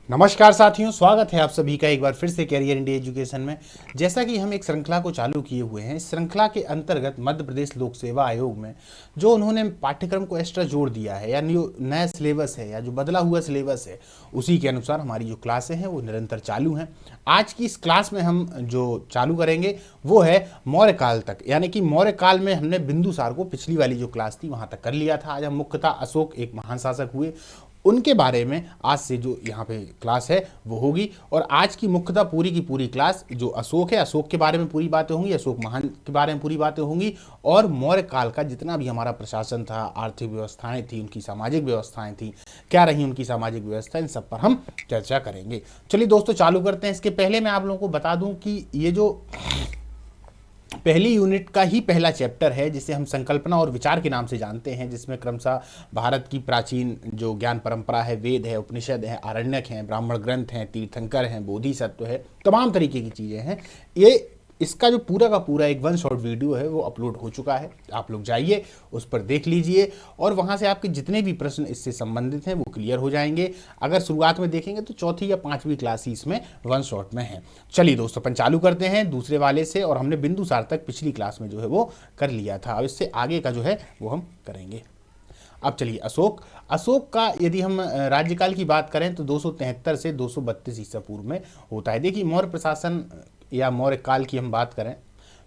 नमस्कार साथियों, स्वागत है आप सभी का एक बार फिर से कैरियर इंडिया एजुकेशन में। जैसा कि हम एक श्रृंखला को चालू किए हुए हैं, इस श्रृंखला के अंतर्गत मध्य प्रदेश लोक सेवा आयोग में जो उन्होंने पाठ्यक्रम को एक्स्ट्रा जोड़ दिया है या जो नया सिलेबस है या जो बदला हुआ सिलेबस है, उसी के अनुसार हमारी जो क्लासें हैं वो निरंतर चालू हैं। आज की इस क्लास में हम जो चालू करेंगे वो है मौर्य काल तक, यानी कि मौर्य काल में हमने बिंदुसार को पिछली वाली जो क्लास थी वहां तक कर लिया था। आज हम मुख्यतः अशोक एक महान शासक हुए, उनके बारे में आज से जो यहाँ पे क्लास है वो होगी। और आज की मुख्यतः पूरी की पूरी क्लास जो अशोक है, अशोक के बारे में पूरी बातें होंगी, अशोक महान के बारे में पूरी बातें होंगी, और मौर्य काल का जितना भी हमारा प्रशासन था, आर्थिक व्यवस्थाएं थी, उनकी सामाजिक व्यवस्थाएं थी, क्या रही उनकी सामाजिक व्यवस्था, इन सब पर हम चर्चा करेंगे। चलिए दोस्तों चालू करते हैं। इसके पहले मैं आप लोगों को बता दूं कि ये जो पहली यूनिट का ही पहला चैप्टर है जिसे हम संकल्पना और विचार के नाम से जानते हैं, जिसमें क्रमशः भारत की प्राचीन जो ज्ञान परंपरा है, वेद है, उपनिषद है, आरण्यक हैं, ब्राह्मण ग्रंथ हैं, तीर्थंकर हैं, बोधिसत्व है, तमाम तरीके की चीज़ें हैं। ये इसका जो पूरा का पूरा एक वन शॉट वीडियो है वो अपलोड हो चुका है, आप लोग जाइए उस पर देख लीजिए और वहाँ से आपके जितने भी प्रश्न इससे संबंधित हैं वो क्लियर हो जाएंगे। अगर शुरुआत में देखेंगे तो चौथी या पांचवी क्लास ही इसमें वन शॉट में है। चलिए दोस्तों अपन चालू करते हैं दूसरे वाले से, और हमने बिंदुसार तक पिछली क्लास में जो है वो कर लिया था। अब इससे आगे का जो है वो हम करेंगे। अब चलिए अशोक का यदि हम राज्यकाल की बात करें तो 273 से 232 ईसा पूर्व में होता है। देखिए मौर्य प्रशासन या मौर्य काल की हम बात करें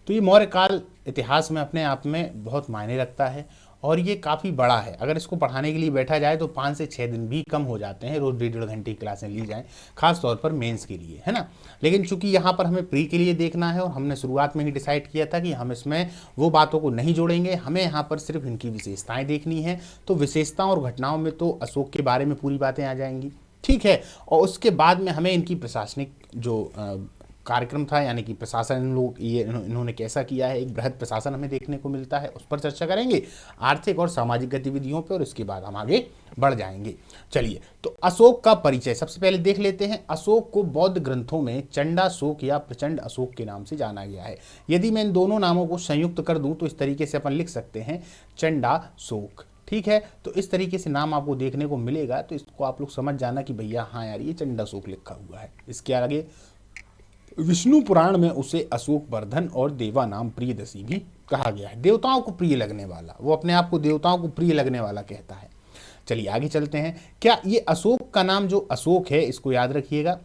तो ये मौर्य काल इतिहास में अपने आप में बहुत मायने रखता है और ये काफ़ी बड़ा है। अगर इसको पढ़ाने के लिए बैठा जाए तो 5 से 6 दिन भी कम हो जाते हैं, रोज़ 1.5 घंटे की क्लासें ली जाएं, खास तौर पर मेंस के लिए, है ना। लेकिन चूंकि यहाँ पर हमें प्री के लिए देखना है और हमने शुरुआत में ही डिसाइड किया था कि हम इसमें वो बातों को नहीं जोड़ेंगे, हमें यहाँ पर सिर्फ इनकी विशेषताएँ देखनी है। तो विशेषताओं और घटनाओं में तो अशोक के बारे में पूरी बातें आ जाएंगी, ठीक है। और उसके बाद में हमें इनकी प्रशासनिक जो कार्यक्रम था, यानी कि प्रशासन इन लोग इन्होंने कैसा किया है, एक बृहद प्रशासन हमें देखने को मिलता है, उस पर चर्चा करेंगे, आर्थिक और सामाजिक गतिविधियों पर, और इसके बाद हम आगे बढ़ जाएंगे। चलिए तो अशोक का परिचय सबसे पहले देख लेते हैं। अशोक को बौद्ध ग्रंथों में चंडाशोक या प्रचंड अशोक के नाम से जाना गया है। यदि मैं इन दोनों नामों को संयुक्त कर दूं तो इस तरीके से अपन लिख सकते हैं चंडाशोक, ठीक है। तो इस तरीके से नाम आपको देखने को मिलेगा, तो इसको आप लोग समझ जाना कि भैया हाँ यार ये चंडाशोक लिखा हुआ है। इसके आगे विष्णु पुराण में उसे अशोक वर्धन और देवा नाम प्रियदर्शी भी कहा गया है। देवताओं को प्रिय लगने वाला, वो अपने आप को देवताओं को प्रिय लगने वाला कहता है। चलिए आगे चलते हैं। क्या ये अशोक का नाम जो अशोक है, इसको याद रखिएगा,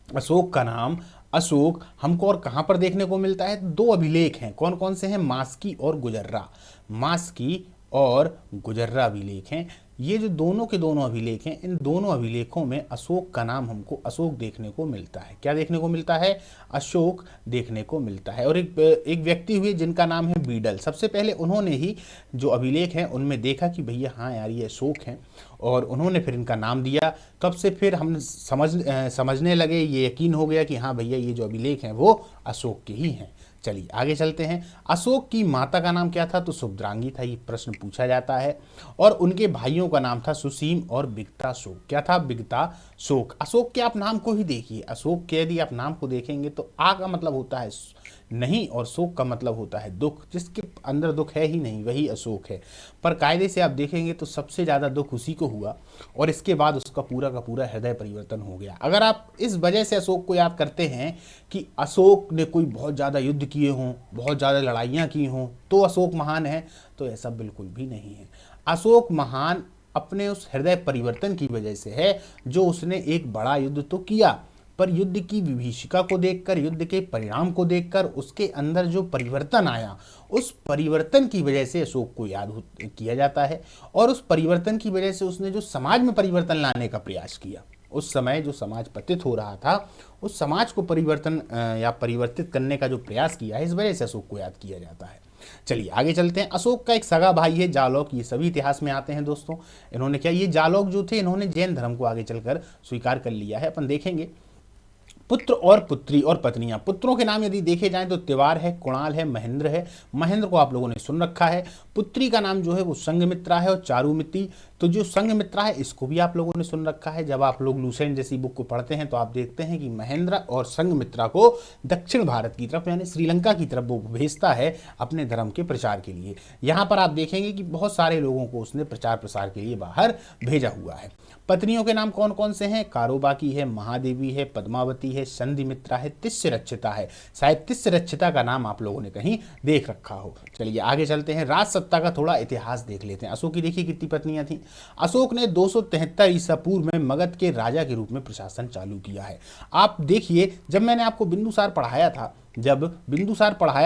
अशोक का नाम अशोक हमको और कहां पर देखने को मिलता है? दो अभिलेख हैं, कौन कौन से हैं? मास्की और गुजर्रा, मास्की और गुजर्रा अभिलेख हैं। ये जो दोनों के दोनों अभिलेख हैं, इन दोनों अभिलेखों में अशोक का नाम हमको अशोक देखने को मिलता है। क्या देखने को मिलता है? अशोक देखने को मिलता है। और एक व्यक्ति हुए जिनका नाम है बीडल, सबसे पहले उन्होंने ही जो अभिलेख हैं उनमें देखा कि भैया हाँ यार ये अशोक हैं, और उन्होंने फिर इनका नाम दिया। तब से फिर हम समझने लगे, ये यकीन हो गया कि हाँ भैया ये जो अभिलेख हैं वो अशोक के ही हैं। चलिए आगे चलते हैं। अशोक की माता का नाम क्या था? तो सुभद्रांगी था, ये प्रश्न पूछा जाता है। और उनके भाइयों का नाम था सुसीम और बिगताशोक। क्या था? बिगताशोक। अशोक के आप नाम को ही देखिए, अशोक के यदि आप नाम को देखेंगे तो आ का मतलब होता है नहीं और शोक का मतलब होता है दुख। जिसके अंदर दुख है ही नहीं वही अशोक है। पर कायदे से आप देखेंगे तो सबसे ज़्यादा दुख उसी को हुआ और इसके बाद उसका पूरा का पूरा हृदय परिवर्तन हो गया। अगर आप इस वजह से अशोक को याद करते हैं कि अशोक ने कोई बहुत ज़्यादा युद्ध किए हों, बहुत ज़्यादा लड़ाइयाँ की हों, तो अशोक महान है, तो ऐसा बिल्कुल भी नहीं है। अशोक महान अपने उस हृदय परिवर्तन की वजह से है, जो उसने एक बड़ा युद्ध तो किया पर युद्ध की विभीषिका को देखकर, युद्ध के परिणाम को देखकर उसके अंदर जो परिवर्तन आया, उस परिवर्तन की वजह से अशोक को याद किया जाता है। और उस परिवर्तन की वजह से उसने जो समाज में परिवर्तन लाने का प्रयास किया, उस समय जो समाज पतित हो रहा था, उस समाज को परिवर्तन या परिवर्तित करने का जो प्रयास किया है, इस वजह से अशोक को याद किया जाता है। चलिए आगे चलते हैं। अशोक का एक सगा भाई है जालौक, ये सभी इतिहास में आते हैं दोस्तों। इन्होंने क्या, ये जालौक जो थे इन्होंने जैन धर्म को आगे चलकर स्वीकार कर लिया है, अपन देखेंगे। पुत्र और पुत्री और पत्नियां, पुत्रों के नाम यदि देखे जाएं तो तिवार है, कुणाल है, महेंद्र है। महेंद्र को आप लोगों ने सुन रखा है। पुत्री का नाम जो है वो संघमित्रा है और चारुमती। तो जो संघमित्रा है इसको भी आप लोगों ने सुन रखा है। जब आप लोग लूसेंट जैसी बुक को पढ़ते हैं तो आप देखते हैं कि महेंद्र और संघमित्रा को दक्षिण भारत की तरफ यानी श्रीलंका की तरफ वो भेजता है अपने धर्म के प्रचार के लिए। यहाँ पर आप देखेंगे कि बहुत सारे लोगों को उसने प्रचार प्रसार के लिए बाहर भेजा हुआ है। पत्नियों के नाम कौन कौन से हैं? कारोबाकी है, महादेवी है, पद्मावती है, संधिमित्रा है, तिस्यरक्षिता है। शायद तिस्यरक्षिता का नाम आप लोगों ने कहीं देख रखा हो। चलिए आगे चलते हैं, राज सत्ता का थोड़ा इतिहास देख लेते हैं। अशोक की देखिए कितनी पत्नियां थी। अशोक ने 273 ईसा पूर्व में मगध के राजा के रूप में प्रशासन चालू किया है। आप देखिए, जब मैंने आपको बिंदुसार पढ़ाया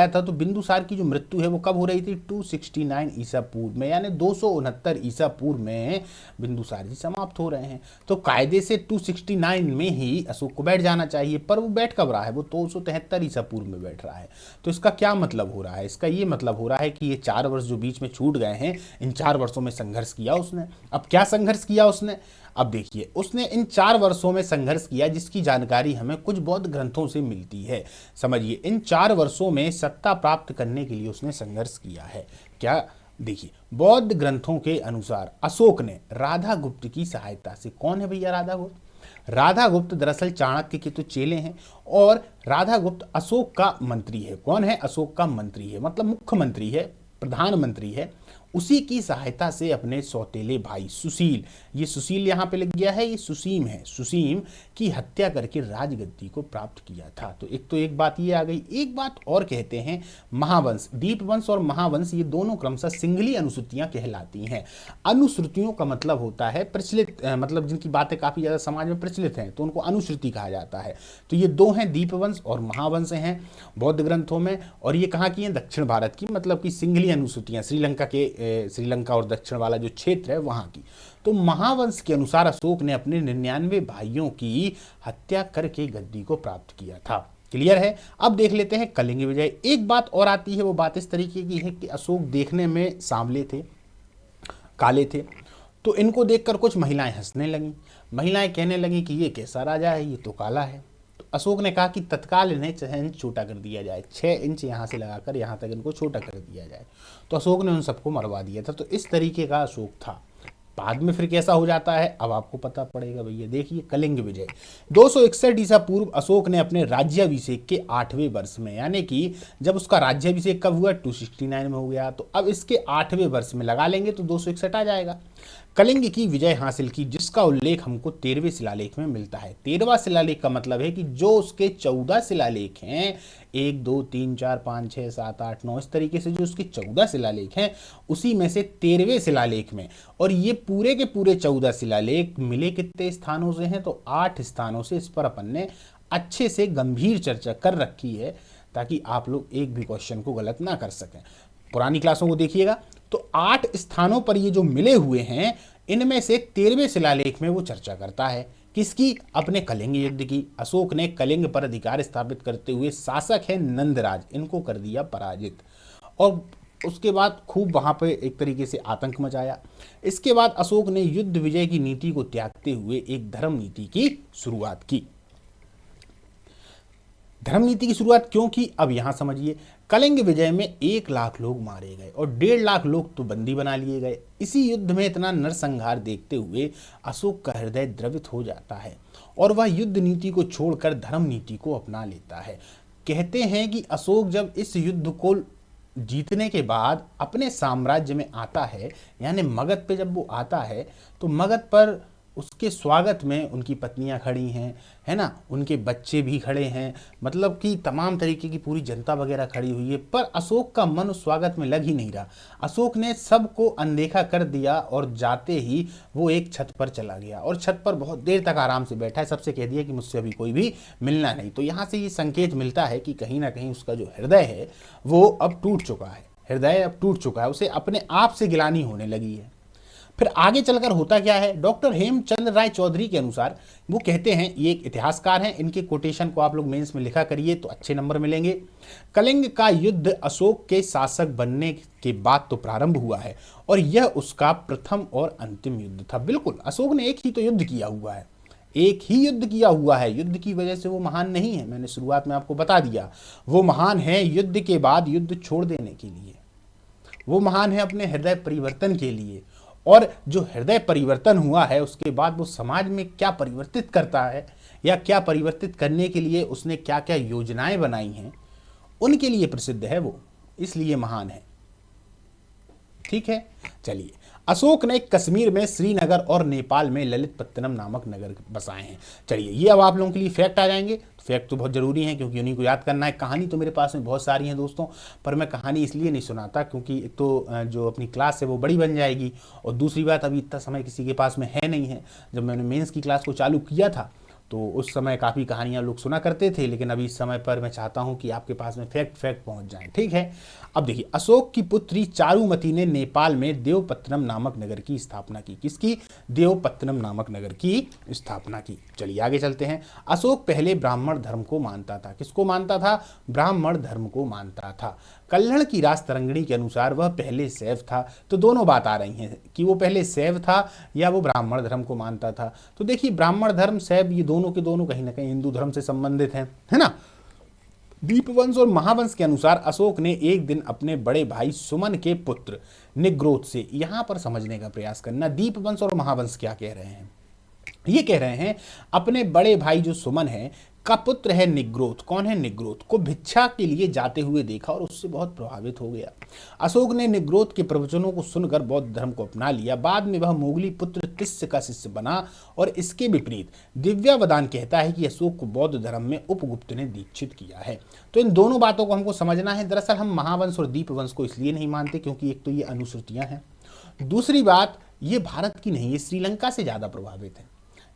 था, तो बिंदुसार की जो मृत्यु है वो कब हो रही थी? 269 ईसा पूर्व में, यानी 269 ईसा पूर्व में बिंदुसार जी समाप्त हो रहे हैं। तो कायदे से 269 में ही अशोक को बैठ जाना चाहिए, पर वो बैठ कब रहा है? वो 273 ईसा पूर्व में बैठ रहा है। तो इसका क्या मतलब हो रहा है? इसका ये मतलब हो रहा है कि ये 4 वर्ष जो बीच में छूट गए हैं, इन 4 वर्षों में संघर्ष किया उसने। अब क्या संघर्ष किया उसने? अब देखिए, उसने इन 4 वर्षों में संघर्ष किया जिसकी जानकारी हमें कुछ बौद्ध ग्रंथों से मिलती है। समझिए, इन 4 वर्षों में सत्ता प्राप्त करने के लिए उसने संघर्ष किया है। क्या? देखिए, बौद्ध ग्रंथों के अनुसार अशोक ने राधा गुप्त की सहायता से, कौन है भैया राधा गुप्त? राधा गुप्त दरअसल चाणक्य के तो चेले हैं और राधा गुप्त अशोक का मंत्री है। कौन है? अशोक का मंत्री है, मतलब मुख्यमंत्री है, प्रधानमंत्री है। उसी की सहायता से अपने सौतेले भाई सुशील, ये सुशील यहाँ पे लग गया है, ये सुसीम है, सुसीम की हत्या करके राजगद्दी को प्राप्त किया था। तो एक बात ये आ गई। एक बात और कहते हैं, महावंश, दीपवंश और महावंश, ये दोनों क्रमशः सिंगली अनुश्रुतियां कहलाती हैं। अनुश्रुतियों का मतलब होता है प्रचलित, मतलब जिनकी बातें काफी ज्यादा समाज में प्रचलित हैं, तो उनको अनुश्रुति कहा जाता है। तो ये दो हैं, दीपवंश और महावंश हैं बौद्ध ग्रंथों में। और ये कहाँ की हैं? दक्षिण भारत की, मतलब कि सिंगली अनुसूतियां, श्रीलंका और दक्षिण वाला जो क्षेत्र है वहां की। तो महावंश के अनुसार अशोक ने अपने 99 भाइयों की हत्या करके गद्दी को प्राप्त किया था। क्लियर है? अब देख लेते हैं कलिंग विजय। एक बात और आती है, वो बात इस तरीके की है कि अशोक देखने में सांवले थे, काले थे, तो इनको देखकर कुछ महिलाएं हंसने लगीं। महिलाएं कहने लगीं कि ये कैसा राजा है, ये तो काला है। अशोक ने कहा कि तत्काल इन्हें 6 इंच छोटा कर दिया जाए, 6 इंच यहाँ से लगाकर यहाँ तक इनको छोटा कर दिया जाए। तो अशोक ने उन सबको मरवा दिया था। तो इस तरीके का अशोक था। बाद में फिर कैसा हो जाता है अब आपको पता पड़ेगा भैया। देखिए कलिंग विजय, 261 ईसा पूर्व अशोक ने अपने राज्याभिषेक के 8वें वर्ष में, यानी कि जब उसका राज्याभिषेक कब हुआ? 269 में हो गया। तो अब इसके 8वें वर्ष में लगा लेंगे तो 261 आ जाएगा। कलिंग की विजय हासिल की, जिसका उल्लेख हमको 13वें शिलालेख में मिलता है। 13वां शिलालेख का मतलब है कि जो उसके 14 शिलालेख हैं, 1 2 3 4 5 6 7 8 9, इस तरीके से जो उसके 14 शिलालेख हैं, उसी में से 13वें शिलालेख में, और ये पूरे के पूरे 14 शिलालेख मिले कितने स्थानों से हैं? तो 8 स्थानों से। इस पर अपन ने अच्छे से गंभीर चर्चा कर रखी है ताकि आप लोग एक भी क्वेश्चन को गलत ना कर सकें। पुरानी क्लासों को देखिएगा तो 8 स्थानों पर ये जो मिले हुए हैं, इनमें से 13वें शिलालेख में वो चर्चा करता है। किसकी? अपने कलिंग युद्ध की। अशोक ने कलिंग पर अधिकार स्थापित करते हुए शासक है नंदराज, इनको कर दिया पराजित, और उसके बाद खूब वहां पे एक तरीके से आतंक मचाया। इसके बाद अशोक ने युद्ध विजय की नीति को त्यागते हुए एक धर्म नीति की शुरुआत की। धर्म नीति की शुरुआत क्यों की? अब यहां समझिए, कलिंग विजय में 1 लाख लोग मारे गए और 1.5 लाख लोग तो बंदी बना लिए गए। इसी युद्ध में इतना नरसंहार देखते हुए अशोक का हृदय द्रवित हो जाता है और वह युद्ध नीति को छोड़कर धर्म नीति को अपना लेता है। कहते हैं कि अशोक जब इस युद्ध को जीतने के बाद अपने साम्राज्य में आता है, यानी मगध पे जब वो आता है, तो मगध पर उसके स्वागत में उनकी पत्नियां खड़ी हैं, है ना, उनके बच्चे भी खड़े हैं, मतलब कि तमाम तरीके की पूरी जनता वगैरह खड़ी हुई है। पर अशोक का मन उस स्वागत में लग ही नहीं रहा। अशोक ने सबको अनदेखा कर दिया और जाते ही वो एक छत पर चला गया और छत पर बहुत देर तक आराम से बैठा है। सबसे कह दिया कि मुझसे अभी कोई भी मिलना नहीं। तो यहाँ से ये संकेत मिलता है कि कहीं ना कहीं उसका जो हृदय है वो अब टूट चुका है। हृदय अब टूट चुका है, उसे अपने आप से गिलानी होने लगी है। फिर आगे चलकर होता क्या है? डॉक्टर हेमचंद राय चौधरी के अनुसार, वो कहते हैं, ये एक इतिहासकार हैं, इनके कोटेशन को आप लोग मेंस में लिखा करिए तो अच्छे नंबर मिलेंगे। कलिंग का युद्ध अशोक के शासक बनने के बाद तो प्रारंभ हुआ है और यह उसका प्रथम और अंतिम युद्ध था। बिल्कुल, अशोक ने एक ही तो युद्ध किया हुआ है, एक ही युद्ध किया हुआ है। युद्ध की वजह से वो महान नहीं है, मैंने शुरुआत में आपको बता दिया। वो महान है युद्ध के बाद युद्ध छोड़ देने के लिए, वो महान है अपने हृदय परिवर्तन के लिए, और जो हृदय परिवर्तन हुआ है उसके बाद वो समाज में क्या परिवर्तित करता है या क्या परिवर्तित करने के लिए उसने क्या क्या योजनाएं बनाई हैं, उनके लिए प्रसिद्ध है वो, इसलिए महान है। ठीक है, चलिए। अशोक ने कश्मीर में श्रीनगर और नेपाल में ललितपत्तनम नामक नगर बसाए हैं। चलिए, ये अब आप लोगों के लिए फैक्ट आ जाएंगे। फैक्ट तो बहुत जरूरी है क्योंकि उन्हीं को याद करना है। कहानी तो मेरे पास में बहुत सारी हैं दोस्तों, पर मैं कहानी इसलिए नहीं सुनाता क्योंकि एक तो जो अपनी क्लास है वो बड़ी बन जाएगी, और दूसरी बात अभी इतना समय किसी के पास में है नहीं है। जब मैंने मेंस की क्लास को चालू किया था तो उस समय काफ़ी कहानियाँ लोग सुना करते थे, लेकिन अभी इस समय पर मैं चाहता हूँ कि आपके पास में फैक्ट पहुँच जाए। ठीक है, अब देखिए, अशोक की पुत्री चारुमती ने नेपाल में देवपत्तनम नामक नगर की स्थापना की। किसकी? देवपत्तनम नामक नगर की स्थापना की। चलिए आगे चलते हैं। अशोक पहले ब्राह्मण धर्म को मानता था। किसको मानता था? ब्राह्मण धर्म को मानता था। कल्हड़ की राज तरंगिणी के अनुसार वह पहले शैव था। तो दोनों बात आ रही हैं कि वो पहले शैव था या वो ब्राह्मण धर्म को मानता था। तो देखिए, ब्राह्मण धर्म, शैव, ये दोनों के दोनों कहीं ना कहीं हिंदू धर्म से संबंधित हैं, है ना। दीपवंश और महावंश के अनुसार अशोक ने एक दिन अपने बड़े भाई सुमन के पुत्र निग्रोध से, यहां पर समझने का प्रयास करना, दीपवंश और महावंश क्या कह रहे हैं। ये कह रहे हैं अपने बड़े भाई जो सुमन है का पुत्र है निग्रोध। कौन है? निग्रोध को भिक्षा के लिए जाते हुए देखा और उससे बहुत प्रभावित हो गया। अशोक ने निग्रोध के प्रवचनों को सुनकर बौद्ध धर्म को अपना लिया। बाद में वह मोगली पुत्र तिस्य का शिष्य बना। और इसके विपरीत दिव्यावदान कहता है कि अशोक को बौद्ध धर्म में उपगुप्त ने दीक्षित किया है। तो इन दोनों बातों को हमको समझना है। दरअसल हम महावंश और दीपवंश को इसलिए नहीं मानते क्योंकि एक तो ये अनुश्रुतियां हैं, दूसरी बात ये भारत की नहीं, ये श्रीलंका से ज्यादा प्रभावित है,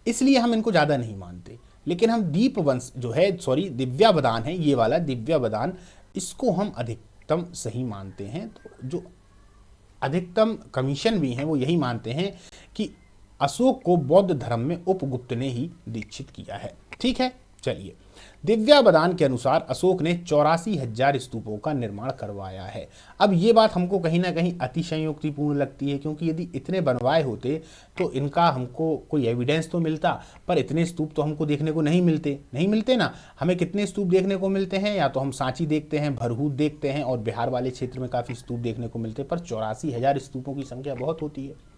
इसलिए हम इनको ज्यादा नहीं मानते। लेकिन हम दीपवंश जो है, दिव्यावदान है, ये वाला दिव्यावदान, इसको हम अधिकतम सही मानते हैं। तो जो अधिकतम कमीशन भी हैं वो यही मानते हैं कि अशोक को बौद्ध धर्म में उपगुप्त ने ही दीक्षित किया है। ठीक है, चलिए। दिव्यावदान के अनुसार अशोक ने 84,000 स्तूपों का निर्माण करवाया है। अब ये बात हमको कहीं ना कहीं अतिशयोक्तिपूर्ण लगती है क्योंकि यदि इतने बनवाए होते तो इनका हमको कोई एविडेंस तो मिलता, पर इतने स्तूप तो हमको देखने को नहीं मिलते ना। हमें कितने स्तूप देखने को मिलते हैं? या तो हम सांची देखते हैं, भरहूत देखते हैं, और बिहार वाले क्षेत्र में काफ़ी स्तूप देखने को मिलते हैं, पर 84,000 स्तूपों की संख्या बहुत होती है।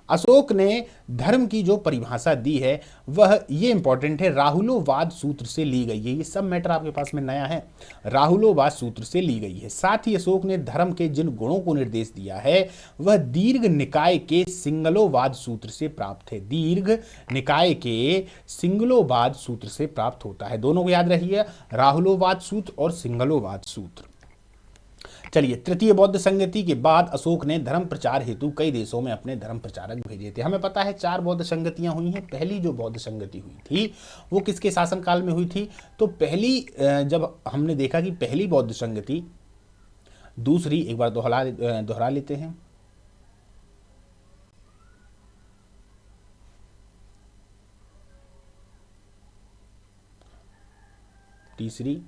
अशोक ने धर्म की जो परिभाषा दी है वह, ये इंपॉर्टेंट है, राहुलोवाद सूत्र से ली गई है। ये सब मैटर आपके पास में नया है, राहुलोवाद सूत्र से ली गई है। साथ ही अशोक ने धर्म के जिन गुणों को निर्देश दिया है वह दीर्घ निकाय के सिंगलोवाद सूत्र से प्राप्त है। दीर्घ निकाय के सिंगलोवाद सूत्र से प्राप्त होता है। दोनों को याद रखिए, राहुलोवाद सूत्र और सिंगलोवाद सूत्र। चलिए, तृतीय बौद्ध संगति के बाद अशोक ने धर्म प्रचार हेतु कई देशों में अपने धर्म प्रचारक भेजे थे। हमें पता है 4 बौद्ध संगतियां हुई हैं। पहली जो बौद्ध संगति हुई थी वो किसके शासनकाल में हुई थी? तो पहली, जब हमने देखा कि पहली बौद्ध संगति, दूसरी एक बार दोहरा लेते हैं, तीसरी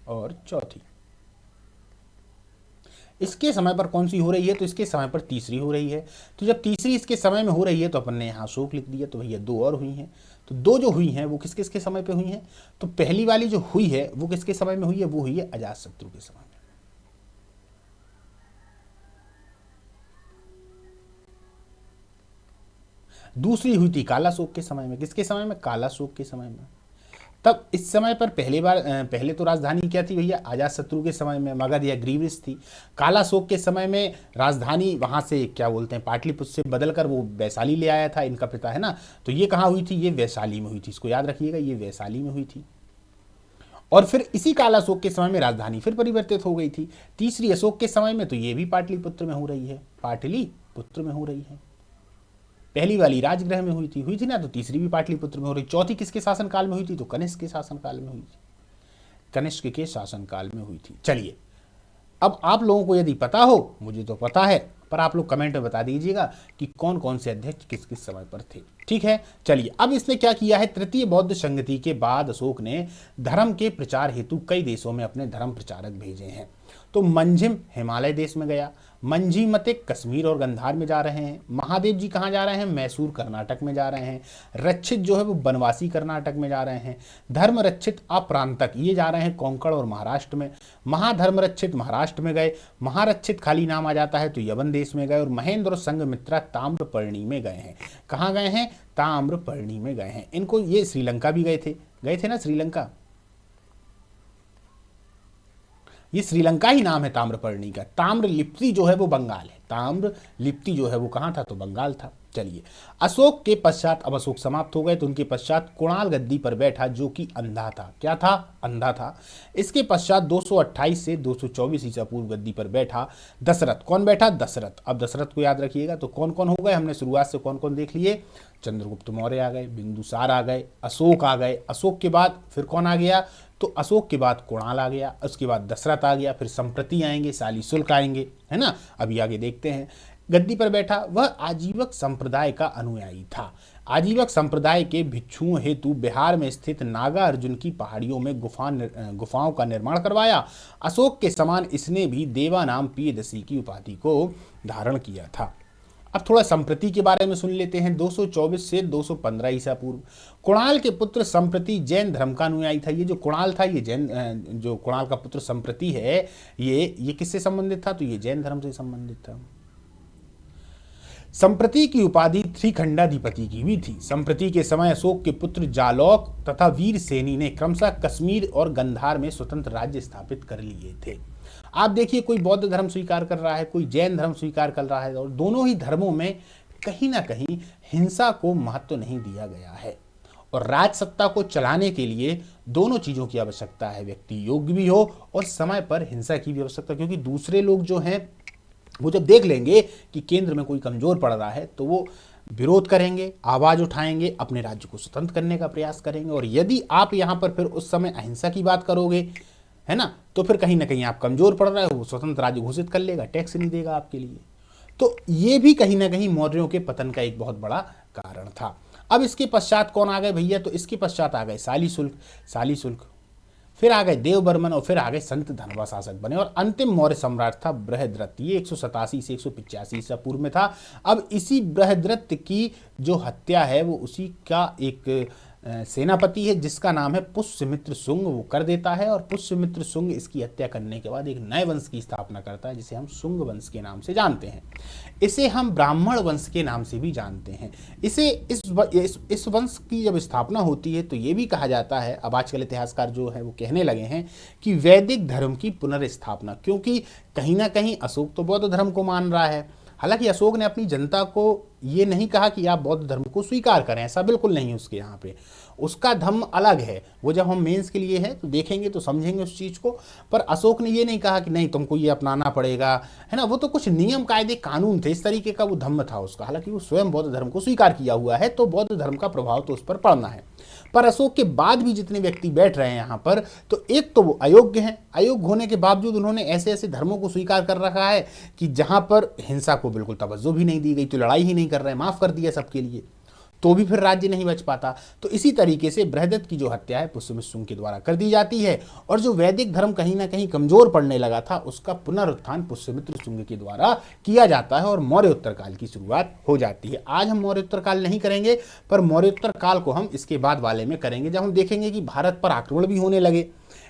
और चौथी। इसके समय पर कौन सी हो रही है? तो इसके समय पर तीसरी हो रही है। तो जब तीसरी इसके समय में हो रही है तो अपन ने यहाँ अशोक लिख दिया। तो भैया 2 और हुई हैं। तो 2 जो हुई हैं वो किस किस के समय पे हुई हैं? तो पहली वाली जो हुई है वो किसके समय में हुई है? वो हुई है अजातशत्रु के समय में। दूसरी हुई थी कालाशोक के समय में। किसके समय में? कालाशोक के समय में। तब इस समय पर पहले तो राजधानी क्या थी भैया? अजातशत्रु के समय में मगध या ग्रीविस थी। कालाशोक के समय में राजधानी वहां से क्या बोलते हैं, पाटलिपुत्र से बदलकर वो वैशाली ले आया था, इनका पिता, है ना। तो ये कहाँ हुई थी? ये वैशाली में हुई थी। इसको याद रखिएगा, ये वैशाली में हुई थी। और फिर इसी कालाशोक के समय में राजधानी फिर परिवर्तित हो गई थी। तीसरी अशोक के समय में तो ये भी पाटलिपुत्र में हो रही है, पाटलिपुत्र में हो रही है। पहली वाली राजगृह में हुई थी ना, तो तीसरी भी पाटलिपुत्र में हो रही। चौथी किसके शासनकाल में हुई थी? तो कनिष्क के शासनकाल में हुई थी, कनिष्क के शासनकाल में हुई थी। चलिए, अब आप लोगों को यदि पता हो, मुझे तो पता है, पर आप लोग कमेंट में बता दीजिएगा कि कौन कौन से अध्यक्ष किस किस समय पर थे। ठीक है, चलिए। अब इसने क्या किया है? तृतीय बौद्ध संगति के बाद अशोक ने धर्म के प्रचार हेतु कई देशों में अपने धर्म प्रचारक भेजे हैं। तो मंझिम हिमालय देश में गया, मंझीमतिक कश्मीर और गंधार में जा रहे हैं, महादेव जी कहाँ जा रहे हैं, मैसूर कर्नाटक में जा रहे हैं, रक्षित जो है वो बनवासी कर्नाटक में जा रहे हैं, धर्म रक्षित अप्रांतक ये जा रहे हैं कोंकण और महाराष्ट्र में, महाधर्म रक्षित महाराष्ट्र में गए, महारक्षित खाली नाम आ जाता है तो यवन देश में गए, और महेंद्र और संघमित्रा ताम्रपर्णी में गए हैं। कहाँ गए हैं, ताम्रपर्णी में गए हैं। इनको ये श्रीलंका भी गए थे ना श्रीलंका, ये श्रीलंका ही नाम है ताम्रपर्णी का। ताम्रलिप्ति जो है वो बंगाल है, ताम्रलिप्ति जो है वो कहाँ था, तो बंगाल था। चलिए, अशोक के पश्चात, अब अशोक समाप्त हो गए तो उनके पश्चात कुणाल गद्दी पर बैठा जो कि अंधा था। क्या था, अंधा था। इसके पश्चात 228 से 224 ईसा पूर्व गद्दी पर बैठा दशरथ। कौन बैठा, दशरथ। अब दशरथ को याद रखिएगा तो कौन कौन हो गए, हमने शुरुआत से कौन कौन देख लिए, चंद्रगुप्त मौर्य आ गए, बिंदुसार आ गए, अशोक आ गए, अशोक के बाद फिर कौन आ गया, तो अशोक के बाद कुणाल आ गया, उसके बाद दशरथ आ गया, फिर संप्रति आएंगे, सालिशुल्क आएंगे, है ना। अभी आगे देखते हैं। गद्दी पर बैठा वह आजीवक संप्रदाय का अनुयायी था। आजीवक संप्रदाय के भिक्षुओं हेतु बिहार में स्थित नागा अर्जुन की पहाड़ियों में गुफाओं का निर्माण करवाया। अशोक के समान इसने भी देवा नाम पियदसी की उपाधि को धारण किया था। अब थोड़ा संप्रति के बारे में सुन लेते हैं। 224 से 215 ईसा पूर्व कुणाल के पुत्र संप्रति जैन धर्म का अनुयायी था। ये जो कुणाल था, ये जैन, जो कुणाल का पुत्र संप्रति है, ये किससे संबंधित था, तो ये जैन धर्म से संबंधित था। संप्रति की उपाधि त्रिखंडाधिपति की भी थी। संप्रति के समय अशोक के पुत्र जालौक तथा वीरसेनी ने क्रमशः कश्मीर और गंधार में स्वतंत्र राज्य स्थापित कर लिए थे। आप देखिए, कोई बौद्ध धर्म स्वीकार कर रहा है, कोई जैन धर्म स्वीकार कर रहा है, और दोनों ही धर्मों में कहीं ना कहीं हिंसा को महत्व नहीं दिया गया है। और राज सत्ता को चलाने के लिए दोनों चीजों की आवश्यकता है, व्यक्ति योग्य भी हो और समय पर हिंसा की भी आवश्यकता, क्योंकि दूसरे लोग जो हैं वो जब देख लेंगे कि केंद्र में कोई कमजोर पड़ रहा है तो वो विरोध करेंगे, आवाज उठाएंगे, अपने राज्य को स्वतंत्र करने का प्रयास करेंगे। और यदि आप यहाँ पर फिर उस समय अहिंसा की बात करोगे, है ना, तो फिर कहीं ना कहीं आप कमजोर पड़ रहा है, वो स्वतंत्र राज्य घोषित कर लेगा, टैक्स नहीं देगा आपके लिए। तो ये भी कहीं ना कहीं मौर्यों के पतन का एक बहुत बड़ा कारण था। अब इसके पश्चात कौन आ गए भैया, तो इसके पश्चात आ गए सालिशुल्क, फिर आ गए देवबर्मन, और फिर आ गए संत धनवा शासक बने, और अंतिम मौर्य सम्राट था बृहद्रथ। ये 187 से 185 ईसा पूर्व में था। अब इसी बृहद्रथ की जो हत्या है वो उसी का एक सेनापति है जिसका नाम है पुष्यमित्र शुंग, वो कर देता है। और पुष्यमित्र शुंग इसकी हत्या करने के बाद एक नए वंश की स्थापना करता है जिसे हम शुंग वंश के नाम से जानते हैं। इसे हम ब्राह्मण वंश के नाम से भी जानते हैं। इस वंश की जब स्थापना होती है तो ये भी कहा जाता है, अब आजकल इतिहासकार जो है वो कहने लगे हैं कि वैदिक धर्म की पुनर्स्थापना, क्योंकि कहीं ना कहीं अशोक तो बौद्ध धर्म को मान रहा है। हालांकि अशोक ने अपनी जनता को ये नहीं कहा कि आप बौद्ध धर्म को स्वीकार करें, ऐसा बिल्कुल नहीं उसके यहाँ पे, उसका धर्म अलग है। वो जब हम मेंस के लिए है तो देखेंगे तो समझेंगे उस चीज़ को। पर अशोक ने ये नहीं कहा कि नहीं तुमको ये अपनाना पड़ेगा, है ना। वो तो कुछ नियम कायदे कानून थे, इस तरीके का वो धम्म था उसका। हालांकि वो स्वयं बौद्ध धर्म को स्वीकार किया हुआ है तो बौद्ध धर्म का प्रभाव तो उस पर पड़ना है। पर अशोक के बाद भी जितने व्यक्ति बैठ रहे हैं यहाँ पर, तो एक तो वो अयोग्य हैं, अयोग्य होने के बावजूद उन्होंने ऐसे ऐसे धर्मों को स्वीकार कर रखा है कि जहाँ पर हिंसा को बिल्कुल तवज्जो भी नहीं दी गई, तो लड़ाई ही नहीं कर रहे हैं, माफ कर दिया सबके लिए, तो भी फिर राज्य नहीं बच पाता। तो इसी तरीके से बृहद्रथ की जो हत्या है पुष्यमित्र शुंग के द्वारा कर दी जाती है, और जो वैदिक धर्म कहीं ना कहीं कमजोर पड़ने लगा था उसका पुनरुत्थान पुष्यमित्र शुंग के द्वारा किया जाता है, और मौर्य उत्तर काल की शुरुआत हो जाती है। आज हम मौर्य उत्तर काल नहीं करेंगे, पर मौर्य उत्तर काल को हम इसके बाद वाले में करेंगे, जब हम देखेंगे कि भारत पर आक्रमण भी होने लगे,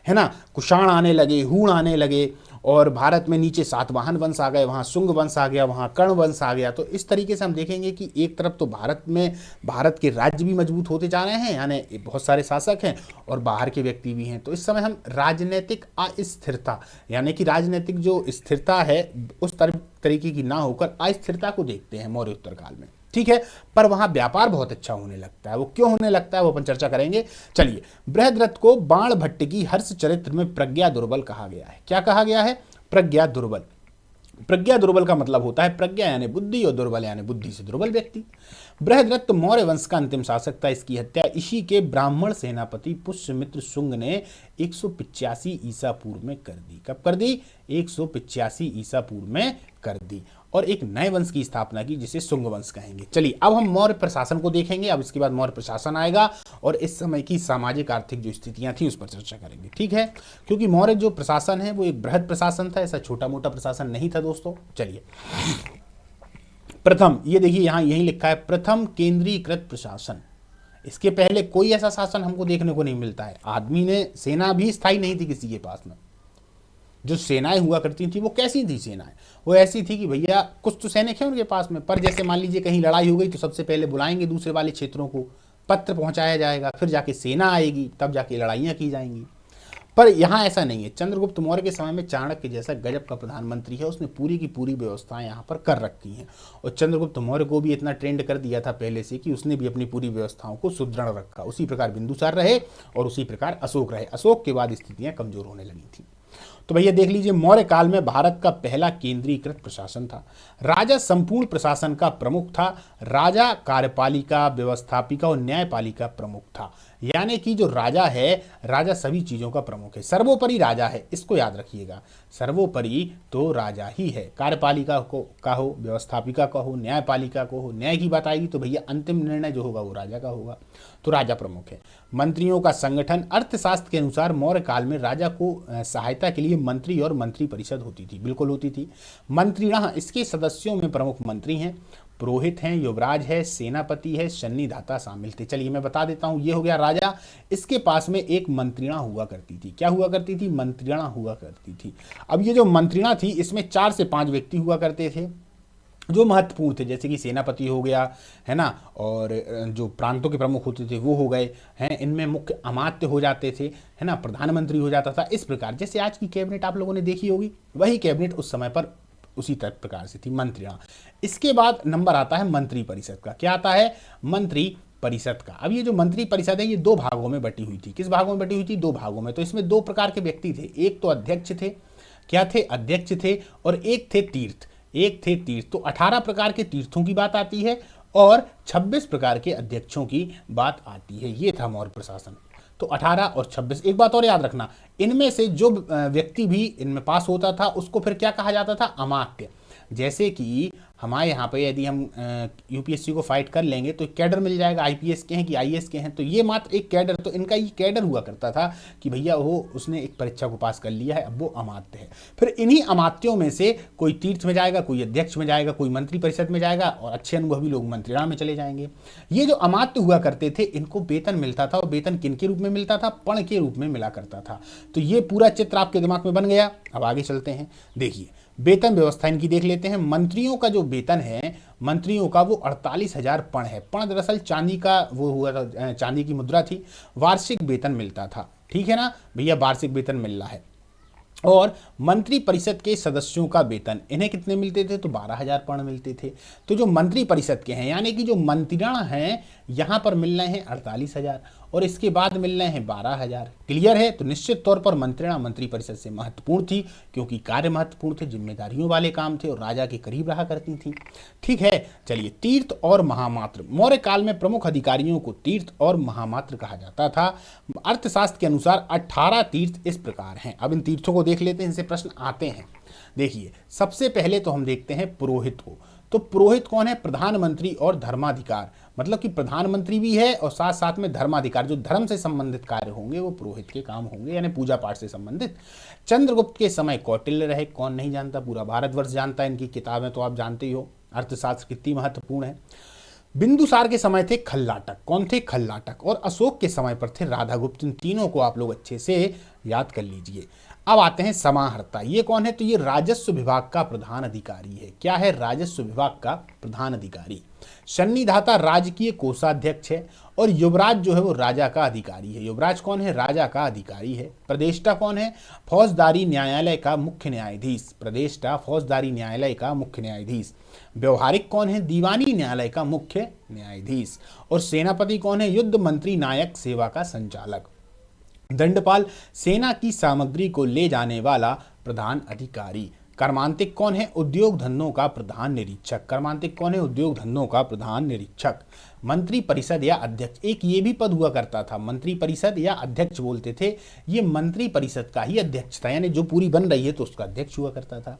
है ना, कुषाण आने लगे, हूण आने लगे, और भारत में नीचे सातवाहन वंश आ गए, वहाँ शुंग वंश आ गया, वहाँ कर्ण वंश आ गया। तो इस तरीके से हम देखेंगे कि एक तरफ तो भारत के राज्य भी मजबूत होते जा रहे हैं, यानी बहुत सारे शासक हैं, और बाहर के व्यक्ति भी हैं। तो इस समय हम राजनीतिक अस्थिरता, यानी कि राजनीतिक जो स्थिरता है उस तरीके की ना होकर अस्थिरता को देखते हैं मौर्य उत्तर काल में, ठीक है। पर वहां व्यापार बहुत अच्छा होने लगता है। वो क्यों होने लगता है वो अपन चर्चा करेंगे। चलिए, बृहद्रथ को बाणभट्ट की हर्ष चरित्र में प्रज्ञा दुर्बल कहा गया है। क्या कहा गया है, प्रज्ञा दुर्बल। प्रज्ञा दुर्बल का मतलब होता है प्रज्ञा यानी बुद्धि, और दुर्बल यानी बुद्धि से दुर्बल व्यक्ति। बृहद्रथ मौर्य वंश का अंतिम शासक था। इसकी हत्या इसी के ब्राह्मण सेनापति पुष्यमित्र शुंग ने 185 ईसा पूर्व में कर दी। कब कर दी, 185 ईसा पूर्व में कर दी। और एक नए वंश की स्थापना की जिसे शुंग वंश कहेंगे। चलिए अब हम मौर्य प्रशासन को देखेंगे। अब इसके बाद मौर्य प्रशासन आएगा और इस समय की सामाजिक आर्थिक जो स्थितियां थी उस पर चर्चा करेंगे, ठीक है। क्योंकि मौर्य जो प्रशासन है वो एक बृहद प्रशासन था, ऐसा छोटा मोटा प्रशासन नहीं था दोस्तों। चलिए प्रथम, ये देखिए यहाँ यही लिखा है प्रथम केंद्रीकृत प्रशासन। इसके पहले कोई ऐसा शासन हमको देखने को नहीं मिलता है। आदमी ने, सेना भी स्थायी नहीं थी किसी के पास में। जो सेनाएं हुआ करती थी वो कैसी थी सेनाएं? वो ऐसी थी कि भैया कुछ तो सैनिक हैं उनके पास में, पर जैसे मान लीजिए कहीं लड़ाई हो गई तो सबसे पहले बुलाएंगे दूसरे वाले क्षेत्रों को, पत्र पहुंचाया जाएगा, फिर जाके सेना आएगी, तब जाके लड़ाइयाँ की जाएंगी। पर यहाँ ऐसा नहीं है। चंद्रगुप्त मौर्य के समय में चाणक्य जैसा गजब का प्रधानमंत्री है, उसने पूरी की पूरी व्यवस्थाएं यहाँ पर कर रखी हैं। और चंद्रगुप्त मौर्य को भी इतना ट्रेंड कर दिया था पहले से कि उसने भी अपनी पूरी व्यवस्थाओं को सुदृढ़ रखा। उसी प्रकार बिंदुसार रहे और उसी प्रकार अशोक रहे। अशोक के बाद स्थितियां कमजोर होने लगी थी। तो भैया देख लीजिए, मौर्य काल में भारत का पहला केंद्रीकृत प्रशासन था। राजा संपूर्ण प्रशासन का प्रमुख था। राजा कार्यपालिका, व्यवस्थापिका और न्यायपालिका प्रमुख था। यानी कि जो राजा है, राजा सभी चीजों का प्रमुख है, सर्वोपरि राजा है, इसको याद रखिएगा। सर्वोपरि तो राजा ही है। कार्यपालिका को का हो, व्यवस्थापिका का हो, न्यायपालिका को हो, न्याय की बात आएगी तो भैया अंतिम निर्णय जो होगा वो राजा का होगा। तो राजा प्रमुख है। मंत्रियों का संगठन, अर्थशास्त्र के अनुसार मौर्य काल में राजा को सहायता के लिए मंत्री और मंत्री परिषद होती थी, बिल्कुल होती थी। मंत्रीगण, इसके सदस्यों में प्रमुख मंत्री हैं, पुरोहित हैं, युवराज है, सेनापति है, सन्निधाता शामिल थे। चलिए मैं बता देता हूं, ये हो गया राजा। इसके पास में एक मंत्रिणा हुआ करती थी। क्या हुआ करती थी? मंत्रिणा हुआ करती थी। अब ये जो मंत्रिणा थी इसमें 4 से 5 व्यक्ति हुआ करते थे जो महत्वपूर्ण थे, जैसे कि सेनापति हो गया, है ना, और जो प्रांतों के प्रमुख होते थे वो हो गए हैं। इनमें मुख्य अमात्य हो जाते थे, है ना, प्रधानमंत्री हो जाता था। इस प्रकार जैसे आज की कैबिनेट आप लोगों ने देखी होगी, वही कैबिनेट उस समय पर उसी प्रकार से थी, मंत्रिणा। इसके बाद नंबर आता है मंत्री परिषद का। क्या आता है? मंत्री परिषद का। अब ये जो मंत्री परिषद है ये 2 भागों में बटी हुई थी। किस भागों में बटी हुई थी? 2 भागों में। तो इसमें 2 प्रकार के व्यक्ति थे। एक तो अध्यक्ष थे, क्या थे? अध्यक्ष थे। और एक थे तीर्थ, तो 18 प्रकार के तीर्थों की बात आती है और 26 प्रकार के अध्यक्षों की बात आती है। ये था मौर्य प्रशासन। तो 18 और 26। एक बात और याद रखना, इनमें से जो व्यक्ति भी इनमें पास होता था उसको फिर क्या कहा जाता था? अमात्य। जैसे कि हमारे यहाँ पे यदि हम यूपीएससी को फाइट कर लेंगे तो कैडर मिल जाएगा, आईपीएस के हैं कि आईएएस के हैं, तो ये मात्र एक कैडर, तो इनका ये कैडर हुआ करता था कि भैया वो उसने एक परीक्षा को पास कर लिया है, अब वो अमात्य है। फिर इन्हीं अमात्यों में से कोई तीर्थ में जाएगा, कोई अध्यक्ष में जाएगा, कोई मंत्री परिषद में जाएगा और अच्छे अनुभवी लोग मंत्रिणा में चले जाएंगे। ये जो अमात्य हुआ करते थे इनको वेतन मिलता था, और वेतन किन के रूप में मिलता था? पण के रूप में मिला करता था। तो ये पूरा चित्र आपके दिमाग में बन गया। अब आगे चलते हैं, देखिए वेतन व्यवस्था इनकी देख लेते हैं। मंत्रियों का जो वेतन है, मंत्रियों का वो 48,000 पण है। पण दरअसल चांदी का वो हुआ था, चांदी की मुद्रा थी। वार्षिक वेतन मिलता था, ठीक है ना भैया, वार्षिक वेतन मिल रहा है। और मंत्री परिषद के सदस्यों का वेतन इन्हें कितने मिलते थे? तो 12,000 पण मिलते थे। तो जो मंत्री परिषद के हैं, यानी कि जो मंत्रिगण हैं, यहाँ पर मिल रहे हैं 48,000 और इसके बाद मिल रहे हैं 12,000। क्लियर है? तो निश्चित तौर पर मंत्रिणा मंत्री परिषद से महत्वपूर्ण थी, क्योंकि कार्य महत्वपूर्ण थे, जिम्मेदारियों वाले काम थे और राजा के करीब रहा करती थी। ठीक है, चलिए तीर्थ और महामात्र। मौर्य काल में प्रमुख अधिकारियों को तीर्थ और महामात्र कहा जाता था। अर्थशास्त्र के अनुसार 18 तीर्थ इस प्रकार हैं। अब इन तीर्थों को देख लेते हैं, इनसे प्रश्न आते हैं। देखिए सबसे पहले तो हम देखते हैं पुरोहित को। तो पुरोहित कौन है? प्रधानमंत्री और धर्माधिकार, मतलब कि प्रधानमंत्री भी है और साथ साथ में धर्माधिकार, जो धर्म से संबंधित कार्य होंगे वो पुरोहित के काम होंगे, यानी पूजा पाठ से संबंधित। चंद्रगुप्त के समय कौटिल्य रहे, कौन नहीं जानता, पूरा भारतवर्ष जानता है, इनकी किताबें तो आप जानते ही हो, अर्थशास्त्र कितनी महत्वपूर्ण है। बिंदुसार के समय थे खल्लाटक, कौन थे? खल्लाटक। और अशोक के समय पर थे राधागुप्त। इन तीनों को आप लोग अच्छे से याद कर लीजिए। अब आते हैं समाहर्ता। ये कौन है? तो ये राजस्व विभाग का प्रधान अधिकारी है। क्या है? राजस्व विभाग का प्रधान अधिकारी। सन्निधाता राजकीय कोषाध्यक्ष है और युवराज जो है वो राजा का अधिकारी है। युवराज कौन है? राजा का अधिकारी है। प्रदेष्टा कौन है? फौजदारी न्यायालय का मुख्य न्यायाधीश। प्रदेष्टा फौजदारी न्यायालय का मुख्य न्यायाधीश। व्यवहारिक कौन है? दीवानी न्यायालय का मुख्य न्यायाधीश। और सेनापति कौन है? युद्ध मंत्री नायक सेवा का संचालक। दंडपाल सेना की सामग्री को ले जाने वाला प्रधान अधिकारी। कर्मांतिक कौन है? उद्योग धंधों का प्रधान निरीक्षक। कर्मांतिक कौन है? उद्योग धंधों का प्रधान निरीक्षक। मंत्री परिषद या अध्यक्ष, एक ये भी पद हुआ करता था, मंत्री परिषद या अध्यक्ष बोलते थे। ये मंत्री परिषद का ही अध्यक्ष था, यानी जो पूरी बन रही है तो उसका अध्यक्ष हुआ करता था।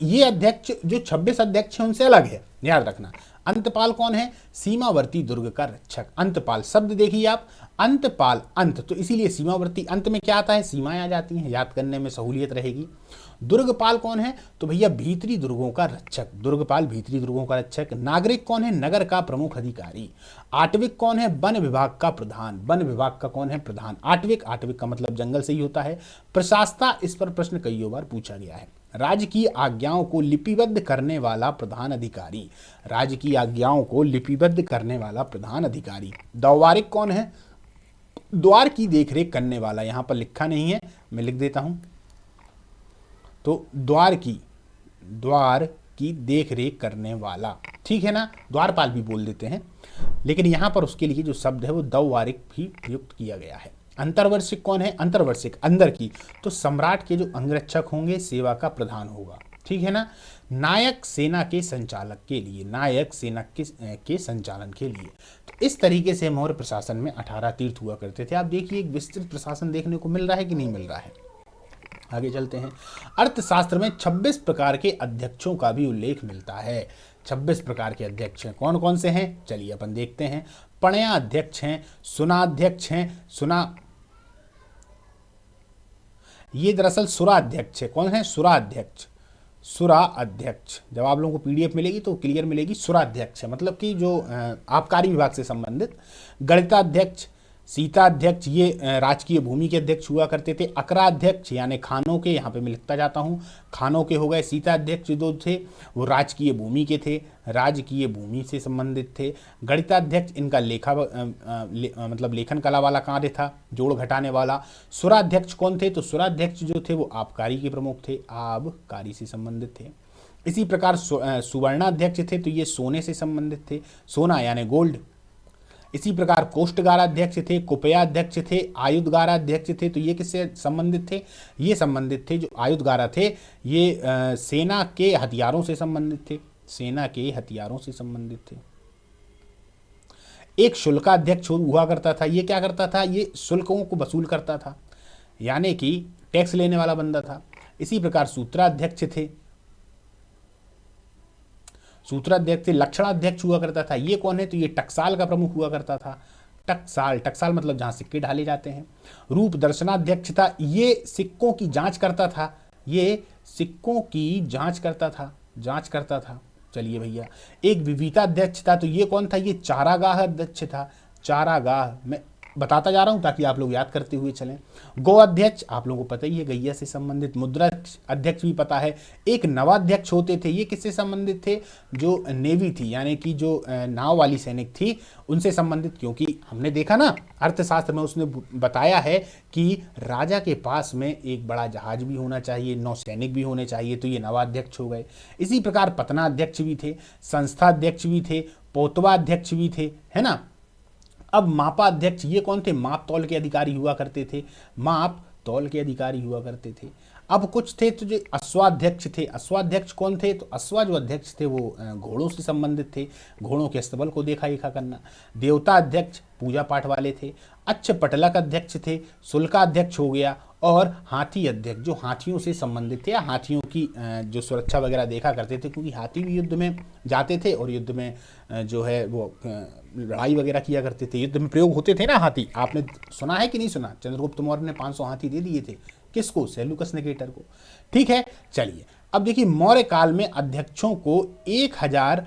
ये अध्यक्ष जो 26 अध्यक्ष हैं उनसे अलग है, याद रखना। अंतपाल कौन है? सीमावर्ती दुर्ग का रक्षक। अंतपाल शब्द देखिए आप, अंतपाल, अंत, तो इसीलिए सीमावर्ती, अंत में क्या आता है? सीमाएं आ जाती हैं, याद करने में सहूलियत रहेगी। दुर्गपाल कौन है? तो भैया भीतरी दुर्गों का रक्षक। दुर्गपाल भीतरी दुर्गों का रक्षक। नागरिक कौन है? नगर का प्रमुख अधिकारी। आटविक कौन है? वन विभाग का प्रधान। वन विभाग का कौन है? प्रधान। आटविक, आटविक का मतलब जंगल से ही होता है। प्रशासता, इस पर प्रश्न कई बार पूछा गया है। राज्य की आज्ञाओं को लिपिबद्ध करने वाला प्रधान अधिकारी। राज्य की आज्ञाओं को लिपिबद्ध करने वाला प्रधान अधिकारी। द्वारिक कौन है? द्वार की देखरेख करने वाला। यहां पर लिखा नहीं है, मैं लिख देता हूं। तो द्वार की देख रेख करने वाला, ठीक है ना, द्वारपाल भी बोल देते हैं, लेकिन यहां पर उसके लिए जो शब्द है वो द्वारिक भी प्रयुक्त किया गया है। अंतर्वर्षिक कौन है? अंतर्वर्षिक अंदर की, तो सम्राट के जो अंगरक्षक होंगे सेवा का प्रधान होगा, ठीक है ना। नायक सेना के संचालक के लिए, नायक सेना के संचालन के लिए। तो इस तरीके से मौर्य प्रशासन में 18 तीर्थ हुआ करते थे। आप देखिए एक विस्तृत प्रशासन देखने को मिल रहा है कि नहीं मिल रहा है। आगे चलते हैं। अर्थशास्त्र में 26 प्रकार के अध्यक्षों का भी उल्लेख मिलता है। 26 प्रकार के अध्यक्ष हैं, कौन कौन से हैं? चलिए अपन देखते हैं। पणया अध्यक्ष हैं, सुनाध्यक्ष हैं, ये दरअसल सुरा अध्यक्ष है। कौन है? सुरा अध्यक्ष। सुरा अध्यक्ष, जब आप लोगों को पीडीएफ मिलेगी तो क्लियर मिलेगी, सुरा अध्यक्ष है, मतलब कि जो आबकारी विभाग से संबंधित। गणिताध्यक्ष, सीताध्यक्ष, ये राजकीय भूमि के अध्यक्ष हुआ करते थे। अकराध्यक्ष यानी खानों के, यहाँ पे मैं लिखता जाता हूँ, खानों के हो गए। सीताध्यक्ष जो थे वो राजकीय भूमि के थे, राजकीय भूमि से संबंधित थे। गणिताध्यक्ष इनका मतलब लेखन कला वाला कार्य था, जोड़ घटाने वाला। सुराध्यक्ष कौन थे? तो सुराध्यक्ष जो थे वो आबकारी के प्रमुख थे, आबकारी से संबंधित थे। इसी प्रकार सुवर्णाध्यक्ष थे, तो ये सोने से संबंधित थे, सोना यानी गोल्ड। इसी प्रकार कोष्ठगाराध्यक्ष थे, कुपयाध्यक्ष थे, आयुधगाराध्यक्ष थे, तो ये किससे संबंधित थे? ये संबंधित थे, जो आयुधगारा थे ये सेना के हथियारों से संबंधित थे, सेना के हथियारों से संबंधित थे। एक शुल्काध्यक्ष हुआ करता था, ये क्या करता था? ये शुल्कों को वसूल करता था, यानी कि टैक्स लेने वाला बंदा था। इसी प्रकार सूत्राध्यक्ष थे, सूत्राध्यक्ष थे। लक्षणाध्यक्ष हुआ करता था, ये कौन है? तो ये टकसाल का प्रमुख हुआ करता था। टकसाल, टकसाल मतलब जहां सिक्के ढाले जाते हैं। रूप दर्शनाध्यक्ष था, ये सिक्कों की जांच करता था, ये सिक्कों की जांच करता था। चलिए भैया, एक विविताध्यक्ष था, तो ये कौन था? ये चारागाह अध्यक्ष था। चारागाह में बताता जा रहा हूं ताकि आप लोग याद करते हुए चलें। गो अध्यक्ष आप लोगों को पता ही है, गैया से संबंधित। मुद्रा अध्यक्ष भी पता है। एक नवाध्यक्ष होते थे, ये किससे संबंधित थे? जो नेवी थी, यानी कि जो नाव वाली सैनिक थी उनसे संबंधित, क्योंकि हमने देखा ना अर्थशास्त्र में उसने बताया है कि राजा के पास में एक बड़ा जहाज भी होना चाहिए, नौसैनिक भी होने चाहिए, तो ये नवाध्यक्ष हो गए। इसी प्रकार पतनाध्यक्ष भी थे, संस्थाध्यक्ष भी थे, पोतवाध्यक्ष भी थे, है ना। अब मापाध्यक्ष, ये कौन थे? माप तौल के अधिकारी हुआ करते थे, माप तौल के अधिकारी हुआ करते थे। अब कुछ थे तो जो अश्वाध्यक्ष थे, अश्वाध्यक्ष कौन थे? तो अश्वा जो अध्यक्ष थे वो घोड़ों से संबंधित थे, घोड़ों के स्तबल को देखा रेखा करना। देवता अध्यक्ष पूजा पाठ वाले थे। अच्छ पटलक अध्यक्ष थे, शुल्काध्यक्ष हो गया। और हाथी अध्यक्ष जो हाथियों से संबंधित थे, या हाथियों की जो सुरक्षा वगैरह देखा करते थे, क्योंकि हाथी भी युद्ध में जाते थे और युद्ध में जो है वो लड़ाई वगैरह किया करते थे, युद्ध में प्रयोग होते थे ना हाथी। आपने सुना है कि नहीं सुना? चंद्रगुप्त मौर्य ने 500 हाथी दे दिए थे, किसको? सेल्यूकस निकेटर को। ठीक है, चलिए अब देखिए मौर्य काल में अध्यक्षों को 1000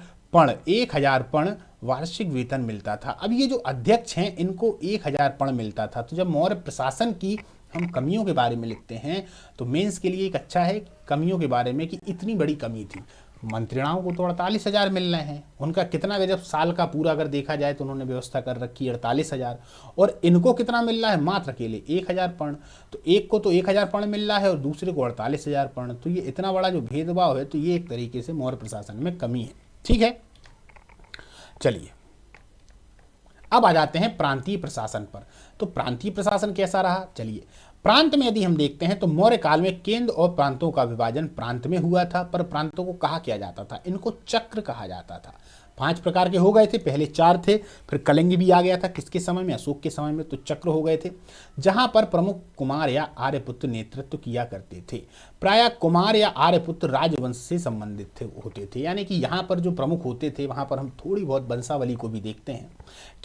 पर्ण वार्षिक वेतन मिलता था। अब ये जो अध्यक्ष हैं इनको 1000 पर्ण मिलता था। तो जब मौर्य प्रशासन की हम कमियों के बारे में लिखते हैं तो मेंस के लिए एक अच्छा है कमियों के बारे में कि इतनी बड़ी कमी थी। मंत्रिणाओं को तो 48,000 मिल रहे हैं, उनका कितना गजब साल का पूरा अगर देखा जाए तो उन्होंने व्यवस्था कर रखी 48,000, और इनको कितना मिल रहा है? मात्र अकेले 1000 पर्ण। तो एक को तो 1000 पर्ण मिल रहा है और दूसरे को 48,000 पर्ण। तो ये इतना बड़ा जो भेदभाव है, तो ये एक तरीके से मौर्य प्रशासन में कमी है। ठीक है, चलिए अब आ जाते हैं प्रांतीय प्रशासन पर। तो प्रांतीय प्रशासन कैसा रहा, चलिए प्रांत में यदि हम देखते हैं तो मौर्य काल में केंद्र और प्रांतों का विभाजन प्रांत में हुआ था, पर प्रांतों को कहा किया जाता था, इनको चक्र कहा जाता था। 5 प्रकार के हो गए थे, पहले 4 थे, फिर कलिंग भी आ गया था किसके समय में, अशोक के समय में, तो चक्र हो गए थे, जहां पर प्रमुख कुमार या आर्यपुत्र नेतृत्व किया करते थे। प्रायः कुमार या आर्यपुत्र राजवंश से संबंधित होते थे, यानी कि यहाँ पर जो प्रमुख होते थे वहां पर हम थोड़ी बहुत वंशावली को भी देखते हैं।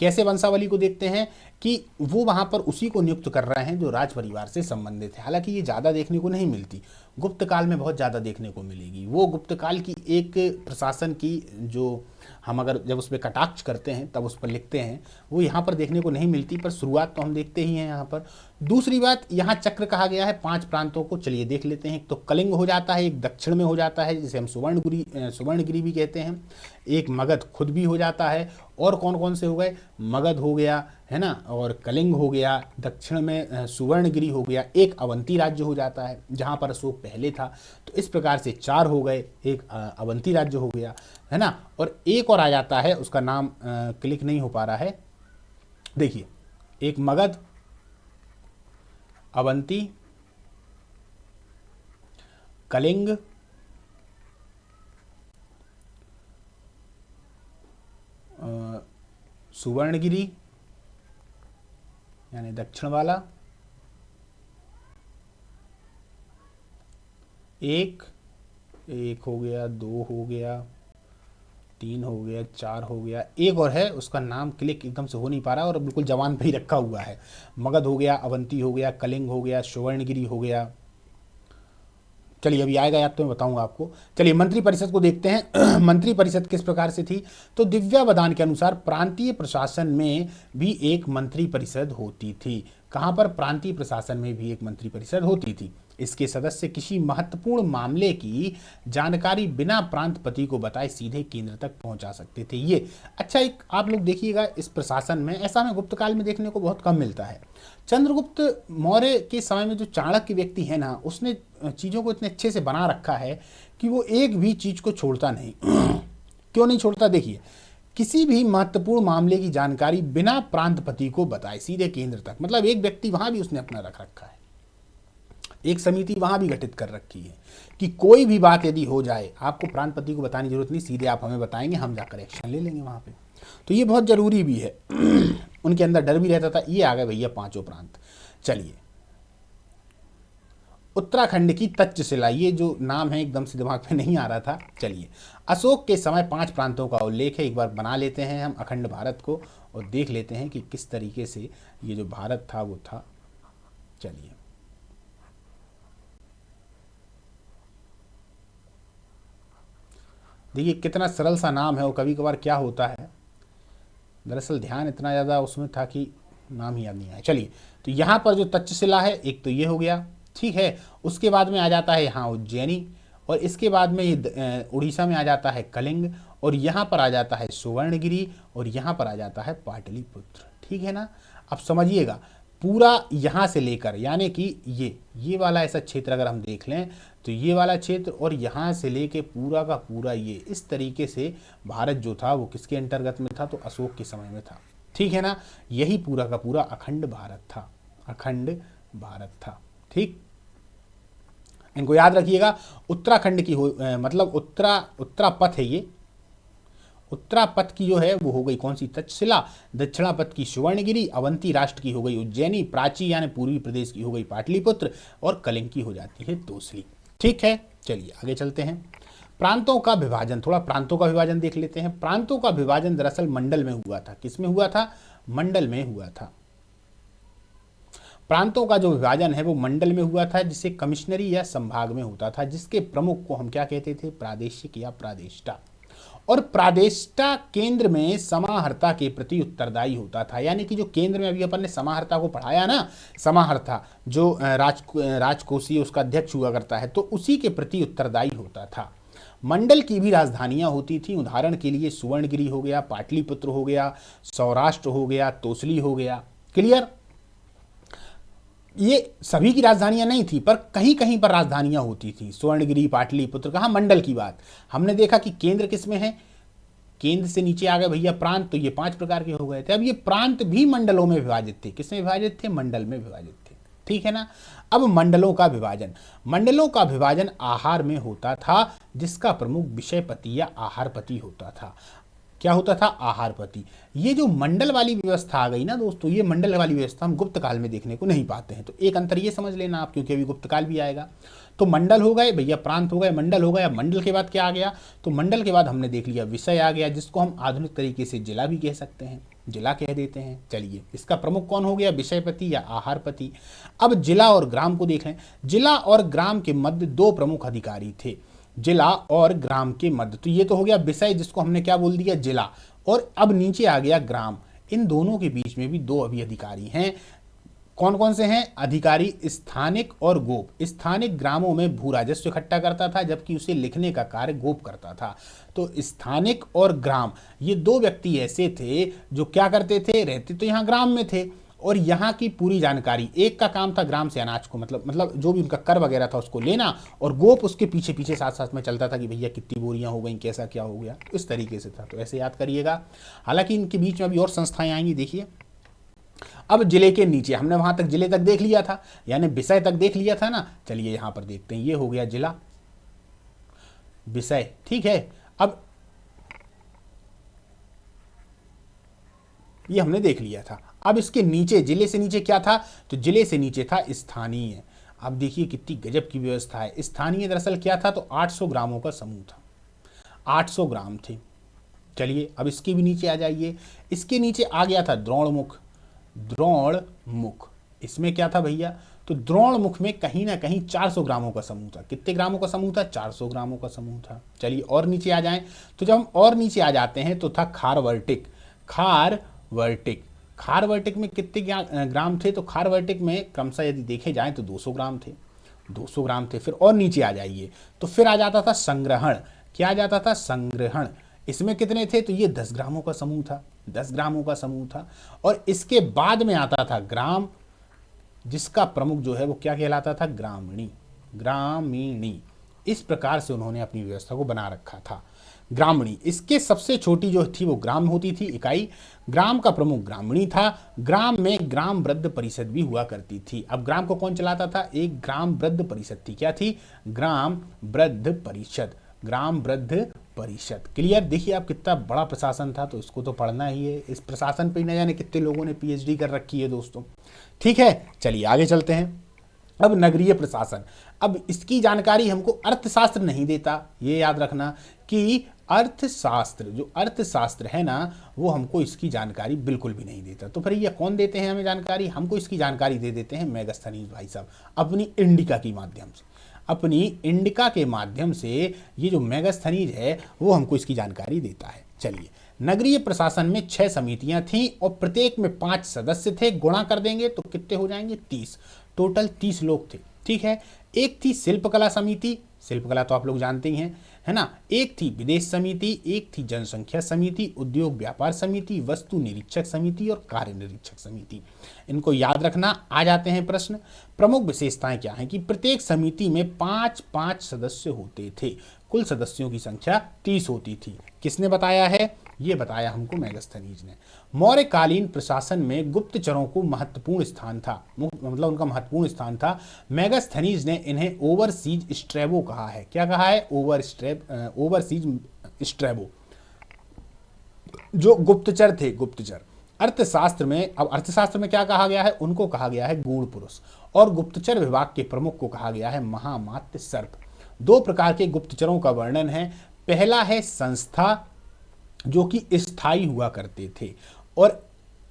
कैसे वंशावली को देखते हैं कि वो वहां पर उसी को नियुक्त कर रहे हैं जो राज परिवार से संबंधित है। हालांकि ये ज़्यादा देखने को नहीं मिलती, गुप्त काल में बहुत ज़्यादा देखने को मिलेगी। वो गुप्त काल की एक प्रशासन की जो हम अगर जब उस पर कटाक्ष करते हैं तब उस पर लिखते हैं, वो यहाँ पर देखने को नहीं मिलती, पर शुरुआत तो हम देखते ही हैं यहाँ पर। दूसरी बात, यहाँ चक्र कहा गया है 5 प्रांतों को, चलिए देख लेते हैं। एक तो कलिंग हो जाता है, एक दक्षिण में हो जाता है जिसे हम सुवर्णगिरी भी कहते हैं, एक मगध खुद भी हो जाता है, और कौन कौन से हो गए, मगध हो गया है ना, और कलिंग हो गया, दक्षिण में सुवर्णगिरी हो गया, एक अवंती राज्य हो जाता है जहाँ पर अशोक पहले था। तो इस प्रकार से 4 हो गए, एक अवंती राज्य हो गया है ना, और एक और आ जाता है, उसका नाम क्लिक नहीं हो पा रहा है, देखिए, एक मगध, अवंती, कलिंग, सुवर्णगिरी यानी दक्षिण वाला, एक हो गया, 2 हो गया, 3 हो गया, 4 हो गया, एक और है उसका नाम क्लिक एकदम से हो नहीं पा रहा और बिल्कुल जवान पे ही रखा हुआ है। मगध हो गया, अवंती हो गया, कलिंग हो गया, सुवर्णगिरी हो गया, चलिए अभी आएगा याद तो मैं बताऊंगा आपको। चलिए मंत्रिपरिषद को देखते हैं। मंत्रिपरिषद किस प्रकार से थी, तो दिव्यावधान के अनुसार प्रांतीय प्रशासन में भी एक मंत्रिपरिषद होती थी। कहाँ पर, प्रांतीय प्रशासन में भी एक मंत्रिपरिषद होती थी। इसके सदस्य किसी महत्वपूर्ण मामले की जानकारी बिना प्रांतपति को बताए सीधे केंद्र तक पहुंचा सकते थे। ये अच्छा, एक आप लोग देखिएगा इस प्रशासन में, ऐसा हमें गुप्त काल में देखने को बहुत कम मिलता है। चंद्रगुप्त मौर्य के समय में जो चाणक्य व्यक्ति है ना, उसने चीज़ों को इतने अच्छे से बना रखा है कि वो एक भी चीज़ को छोड़ता नहीं। क्यों नहीं छोड़ता, देखिए, किसी भी महत्वपूर्ण मामले की जानकारी बिना प्रांतपति को बताए सीधे केंद्र तक, मतलब एक व्यक्ति वहां भी उसने अपना रख रखा है, एक समिति वहां भी गठित कर रखी है कि कोई भी बात यदि हो जाए आपको प्रांतपति को बताने की जरूरत नहीं, सीधे आप हमें बताएंगे, हम जाकर एक्शन ले लेंगे वहां पे। तो ये बहुत जरूरी भी है। उनके अंदर डर भी रहता था। ये आ गए भैया 5 प्रांत। चलिए उत्तराखंड की तक्षशिला, ये जो नाम है एकदम से दिमाग में नहीं आ रहा था। चलिए अशोक के समय 5 प्रांतों का उल्लेख है, एक बार बना लेते हैं हम अखंड भारत को और देख लेते हैं कि किस तरीके से ये जो भारत था वो था। चलिए देखिए कितना सरल सा नाम है, और कभी कभार क्या होता है, दरअसल ध्यान इतना ज़्यादा उसमें था कि नाम ही याद नहीं आया। चलिए तो यहाँ पर जो तक्षशिला है, एक तो ये हो गया, ठीक है। उसके बाद में आ जाता है यहाँ उज्जैनी, और इसके बाद में ये उड़ीसा में आ जाता है कलिंग, और यहाँ पर आ जाता है सुवर्णगिरी, और यहाँ पर आ जाता है पाटलिपुत्र, ठीक है ना। अब समझिएगा पूरा यहाँ से लेकर, यानी कि ये वाला ऐसा क्षेत्र अगर हम देख लें तो ये वाला क्षेत्र और यहाँ से लेके पूरा का पूरा ये, इस तरीके से भारत जो था वो किसके अंतर्गत में था, तो अशोक के समय में था, ठीक है ना। यही पूरा का पूरा अखंड भारत था, अखंड भारत था, ठीक। इनको याद रखिएगा। उत्तराखंड की मतलब उत्तरापथ है ये, उत्तरापथ की जो है वो हो गई कौन सी, तक्षशिला। दक्षिणापथ की सुवर्णगिरी, अवंती राष्ट्र की हो गई उज्जैनी, प्राची यानी पूर्वी प्रदेश की हो गई पाटलिपुत्र, और कलिंग की हो जाती है तोसली, ठीक है। चलिए आगे चलते हैं। प्रांतों का विभाजन, थोड़ा प्रांतों का विभाजन देख लेते हैं। प्रांतों का विभाजन दरअसल मंडल में हुआ था। किस में हुआ था, मंडल में हुआ था। प्रांतों का जो विभाजन है वो मंडल में हुआ था, जिसे कमिश्नरी या संभाग में होता था, जिसके प्रमुख को हम क्या कहते थे, प्रादेशिक या प्रादेष्टा। और प्रादेष्टा केंद्र में समाहर्ता के प्रति उत्तरदायी होता था, यानी कि जो केंद्र में अभी अपन ने समाहर्ता को पढ़ाया ना, समाहर्ता जो राजकोषीय उसका अध्यक्ष हुआ करता है, तो उसी के प्रति उत्तरदायी होता था। मंडल की भी राजधानियां होती थी, उदाहरण के लिए सुवर्णगिरी हो गया, पाटलिपुत्र हो गया, सौराष्ट्र हो गया, तोसली हो गया, क्लियर। ये सभी की राजधानियां नहीं थी, पर कहीं कहीं पर राजधानियां होती थी, स्वर्णगिरी, पाटलिपुत्र। कहाँ, मंडल की बात हमने देखा कि केंद्र किस में है, केंद्र से नीचे आ गए भैया प्रांत, तो ये 5 प्रकार के हो गए थे। अब ये प्रांत भी मंडलों में विभाजित थे। किसमें विभाजित थे? मंडल में विभाजित थे। ठीक है ना। अब मंडलों का विभाजन आहार में होता था, जिसका प्रमुख विषयपति या आहारपति होता था। क्या होता था? आहारपति। ये जो मंडल वाली व्यवस्था आ गई ना दोस्तों, ये मंडल वाली व्यवस्था हम गुप्त काल में देखने को नहीं पाते हैं। तो एक अंतर ये समझ लेना आप, क्योंकि अभी गुप्त काल भी आएगा। तो मंडल हो गए भैया, प्रांत हो गए, मंडल हो गया। मंडल के बाद क्या आ गया? तो मंडल के बाद हमने देख लिया विषय आ गया, जिसको हम आधुनिक तरीके से जिला भी कह सकते हैं, जिला कह देते हैं। चलिए, इसका प्रमुख कौन हो गया? विषयपति या आहारपति। अब जिला और ग्राम को देख लें। जिला और ग्राम के मध्य 2 प्रमुख अधिकारी थे, जिला और ग्राम के मध्य। तो ये तो हो गया विषय, जिसको हमने क्या बोल दिया? जिला। और अब नीचे आ गया ग्राम। इन दोनों के बीच में भी 2 अभी अधिकारी हैं। कौन कौन से हैं अधिकारी? स्थानिक और गोप। स्थानिक ग्रामों में भू राजस्व इकट्ठा करता था, जबकि उसे लिखने का कार्य गोप करता था। तो स्थानिक और ग्राम, ये 2 व्यक्ति ऐसे थे जो क्या करते थे? रहते तो यहाँ ग्राम में थे, और यहाँ की पूरी जानकारी, एक का काम था ग्राम से अनाज को मतलब जो भी उनका कर वगैरह था उसको लेना, और गोप उसके पीछे पीछे साथ साथ में चलता था कि भैया कितनी बोरियां हो गई, कैसा क्या हो गया, इस तरीके से था। तो ऐसे याद करिएगा। हालांकि इनके बीच में अभी और संस्थाएं आएंगी। देखिए, अब जिले के नीचे, हमने वहां तक जिले तक देख लिया था, यानी विषय तक देख लिया था ना। चलिए यहां पर देखते हैं, ये हो गया जिला, विषय। ठीक है, अब ये हमने देख लिया था। अब इसके नीचे, जिले से नीचे क्या था? तो जिले से नीचे था स्थानीय। अब देखिए कितनी गजब की व्यवस्था है। स्थानीय दरअसल क्या था? तो 800 ग्रामों का समूह था, 800 ग्राम थे। चलिए, अब इसके भी नीचे आ जाइए। इसके नीचे आ गया था द्रोणमुख। द्रोणमुख, इसमें क्या था भैया? तो द्रोणमुख में कहीं ना कहीं 400 ग्रामों का समूह था। कितने ग्रामों का समूह था? 400 ग्रामों का समूह था। चलिए और नीचे आ जाएं, तो जब हम और नीचे आ जाते हैं तो था खारवर्टिक। खारवर्टिक में कितने ग्राम थे? तो खारवर्टिक में क्रमशः यदि देखे जाएं तो 200 ग्राम थे, 200 ग्राम थे। फिर और नीचे आ जाइए तो फिर आ जाता था संग्रहण। क्या आ जाता था? संग्रहण। इसमें कितने थे? तो ये 10 ग्रामों का समूह था, 10 ग्रामों का समूह था। और इसके बाद में आता था ग्राम, जिसका प्रमुख जो है वो क्या कहलाता था? ग्रामीणी। इस प्रकार से उन्होंने अपनी व्यवस्था को बना रखा था, ग्रामीणी। इसके सबसे छोटी जो थी वो ग्राम होती थी, इकाई। ग्राम का प्रमुख ग्रामीणी था। ग्राम में ग्राम वृद्ध परिषद भी हुआ करती थी। अब ग्राम को कौन चलाता था? एक ग्राम वृद्ध परिषद थी। क्या थी? ग्राम वृद्ध परिषद, ग्राम वृद्ध परिषद। क्लियर? देखिए आप, कितना बड़ा प्रशासन था, तो इसको तो पढ़ना ही है। इस प्रशासन पे न जाने कितने लोगों ने पीएचडी कर रखी है दोस्तों। ठीक है, चलिए आगे चलते हैं। अब नगरीय प्रशासन, अब इसकी जानकारी हमको अर्थशास्त्र नहीं देता, ये याद रखना कि अर्थशास्त्र है ना, वो हमको इसकी जानकारी बिल्कुल भी नहीं देता। तो फिर ये कौन देते हैं हमें जानकारी? हमको इसकी जानकारी दे देते हैं मेगास्थनीज भाई साहब, अपनी इंडिका के माध्यम से। अपनी इंडिका के माध्यम से ये जो मेगास्थनीज है वो हमको इसकी जानकारी देता है। चलिए, नगरीय प्रशासन में 6 समितियां थीं और प्रत्येक में 5 सदस्य थे। गुणा कर देंगे तो कितने हो जाएंगे? 30। टोटल 30 लोग थे। ठीक है, एक थी शिल्पकला समिति, शिल्पकला तो आप लोग जानते ही हैं, है ना। एक थी विदेश समिति, एक थी जनसंख्या समिति, उद्योग व्यापार समिति, वस्तु निरीक्षक समिति और कार्य निरीक्षक समिति। इनको याद रखना। आ जाते हैं प्रश्न। प्रमुख विशेषताएं क्या हैं? कि प्रत्येक समिति में 5-5 सदस्य होते थे। कुल सदस्यों की संख्या 30 होती थी। किसने बताया है? ये बताया हमको मेगास्थनीज ने। मौर्यकालीन प्रशासन में गुप्तचरों को महत्वपूर्ण स्थान था, मतलब उनका महत्वपूर्ण स्थान था। मेगास्थनीज ने इन्हें ओवरसीज स्ट्रेबो कहा है। क्या कहा है? ओवरसीज स्ट्रेबो, जो गुप्तचर थे, गुप्तचर। अर्थशास्त्र में, अब अर्थशास्त्र में क्या कहा गया है? उनको कहा गया है गूढ़ पुरुष। और गुप्तचर विभाग के प्रमुख को कहा गया है महामात्य सर्प। 2 प्रकार के गुप्तचरों का वर्णन है। पहला है संस्था, जो कि स्थायी हुआ करते थे और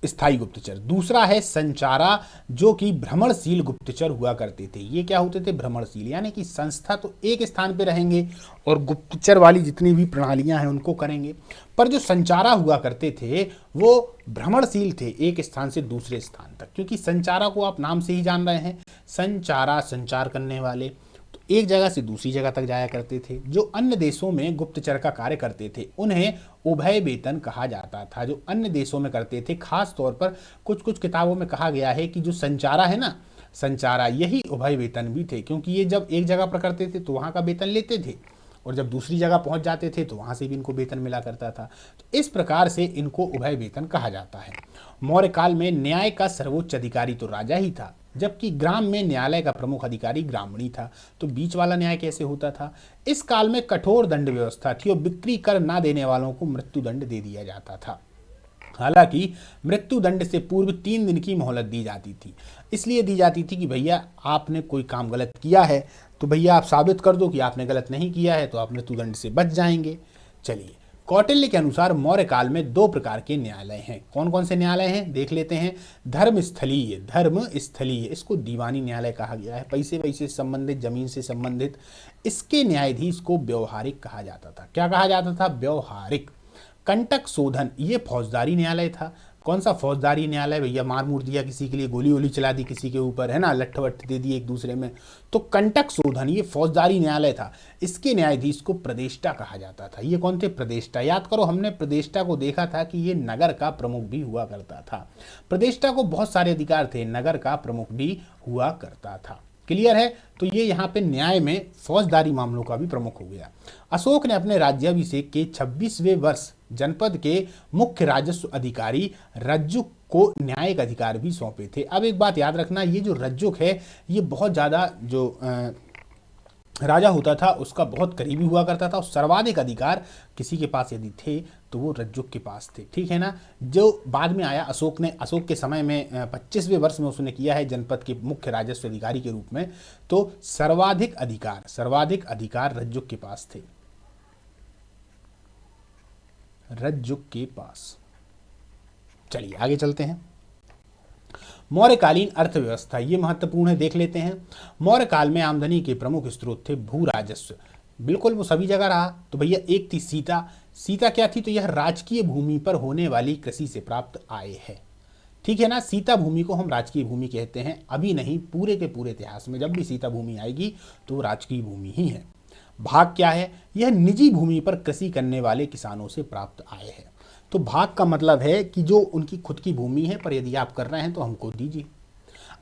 स्थायी गुप्तचर। दूसरा है संचारा, जो कि भ्रमणशील गुप्तचर हुआ करते थे। ये क्या होते थे? भ्रमणशील, यानी कि संस्था तो एक स्थान पे रहेंगे और गुप्तचर वाली जितनी भी प्रणालियां हैं उनको करेंगे। पर जो संचारा हुआ करते थे वो भ्रमणशील थे, एक स्थान से दूसरे स्थान तक। क्योंकि संचारा को आप नाम से ही जान रहे हैं, संचारा, संचार करने वाले, तो एक जगह से दूसरी जगह तक जाया करते थे। जो अन्य देशों में गुप्तचर का कार्य करते थे उन्हें उभय वेतन कहा जाता था। जो अन्य देशों में करते थे, खास तौर पर कुछ कुछ किताबों में कहा गया है कि जो संचारा है ना, संचारा, यही उभय वेतन भी थे। क्योंकि ये जब एक जगह पर करते थे तो वहाँ का वेतन लेते थे, और जब दूसरी जगह पहुंच जाते थे तो वहां से भी इनको वेतन मिला करता था। तो इस प्रकार से इनको उभय वेतन कहा जाता है। मौर्य काल में न्याय का सर्वोच्च अधिकारी तो राजा ही था, जबकि ग्राम में न्यायालय का प्रमुख अधिकारी ब्राह्मणी था। तो बीच वाला न्याय कैसे होता था? इस काल में कठोर दंड व्यवस्था थी और बिक्री कर ना देने वालों को मृत्यु दंड दे दिया जाता था। हालांकि मृत्यु दंड से पूर्व 3 दिन की मोहलत दी जाती थी। इसलिए दी जाती थी कि भैया आपने कोई काम गलत किया है तो भैया आप साबित कर दो कि आपने गलत नहीं किया है, तो आप मृत्यु दंड से बच जाएंगे। चलिए, कौटिल्य के अनुसार मौर्य काल में 2 प्रकार के न्यायालय हैं। कौन कौन से न्यायालय हैं देख लेते हैं। धर्म स्थलीय, इसको दीवानी न्यायालय कहा गया है, पैसे वैसे से संबंधित, जमीन से संबंधित। इसके न्यायाधीश को व्यवहारिक कहा जाता था। क्या कहा जाता था? व्यवहारिक। कंटक शोधन, ये फौजदारी न्यायालय था। कौन सा फौजदारी न्यायालय? भैया मार मूर दिया किसी के लिए, गोली वोली चला दी किसी के ऊपर, है ना, लट्ठ वट्ठ दे दिए एक दूसरे में, तो कंटक शोधन ये फौजदारी न्यायालय था। इसके न्यायाधीश को प्रदेष्टा कहा जाता था। ये कौन थे? प्रदेष्टा। याद करो, हमने प्रदेष्टा को देखा था कि ये नगर का प्रमुख भी हुआ करता था। प्रदेष्टा को बहुत सारे अधिकार थे, नगर का प्रमुख भी हुआ करता था। क्लियर है? तो ये यहाँ पे न्याय में फौजदारी मामलों का भी प्रमुख हो गया। अशोक ने अपने राज्याभिषेक के 26वें वर्ष जनपद के मुख्य राजस्व अधिकारी रज्जुक को न्यायिक अधिकार भी सौंपे थे। अब एक बात याद रखना, ये जो रज्जुक है ये बहुत ज़्यादा जो राजा होता था उसका बहुत करीबी हुआ करता था, और सर्वाधिक अधिकार किसी के पास यदि थे तो वो रज्जुक के पास थे। ठीक है ना? जो बाद में आया अशोक के समय में 25वें वर्ष में उसने किया है जनपद के मुख्य राजस्व अधिकारी के रूप में, तो सर्वाधिक अधिकार रज्जुक के पास थे, रज्जुक के पास। चलिए आगे चलते हैं। मौर्यकालीन अर्थव्यवस्था, ये महत्वपूर्ण है, देख लेते हैं। मौर्य काल में आमदनी के प्रमुख स्रोत थे भू राजस्व। बिल्कुल वो सभी जगह रहा। तो भैया एक थी सीता क्या थी? तो यह राजकीय भूमि पर होने वाली कृषि से प्राप्त आय है। ठीक है ना? सीता भूमि को हम राजकीय भूमि कहते हैं, अभी नहीं, पूरे के पूरे इतिहास में जब भी सीता भूमि आएगी तो वो राजकीय भूमि ही है। भाग क्या है? यह निजी भूमि पर कृषि करने वाले किसानों से प्राप्त आय है। तो भाग का मतलब है कि जो उनकी खुद की भूमि है, पर यदि आप कर रहे हैं तो हमको दीजिए।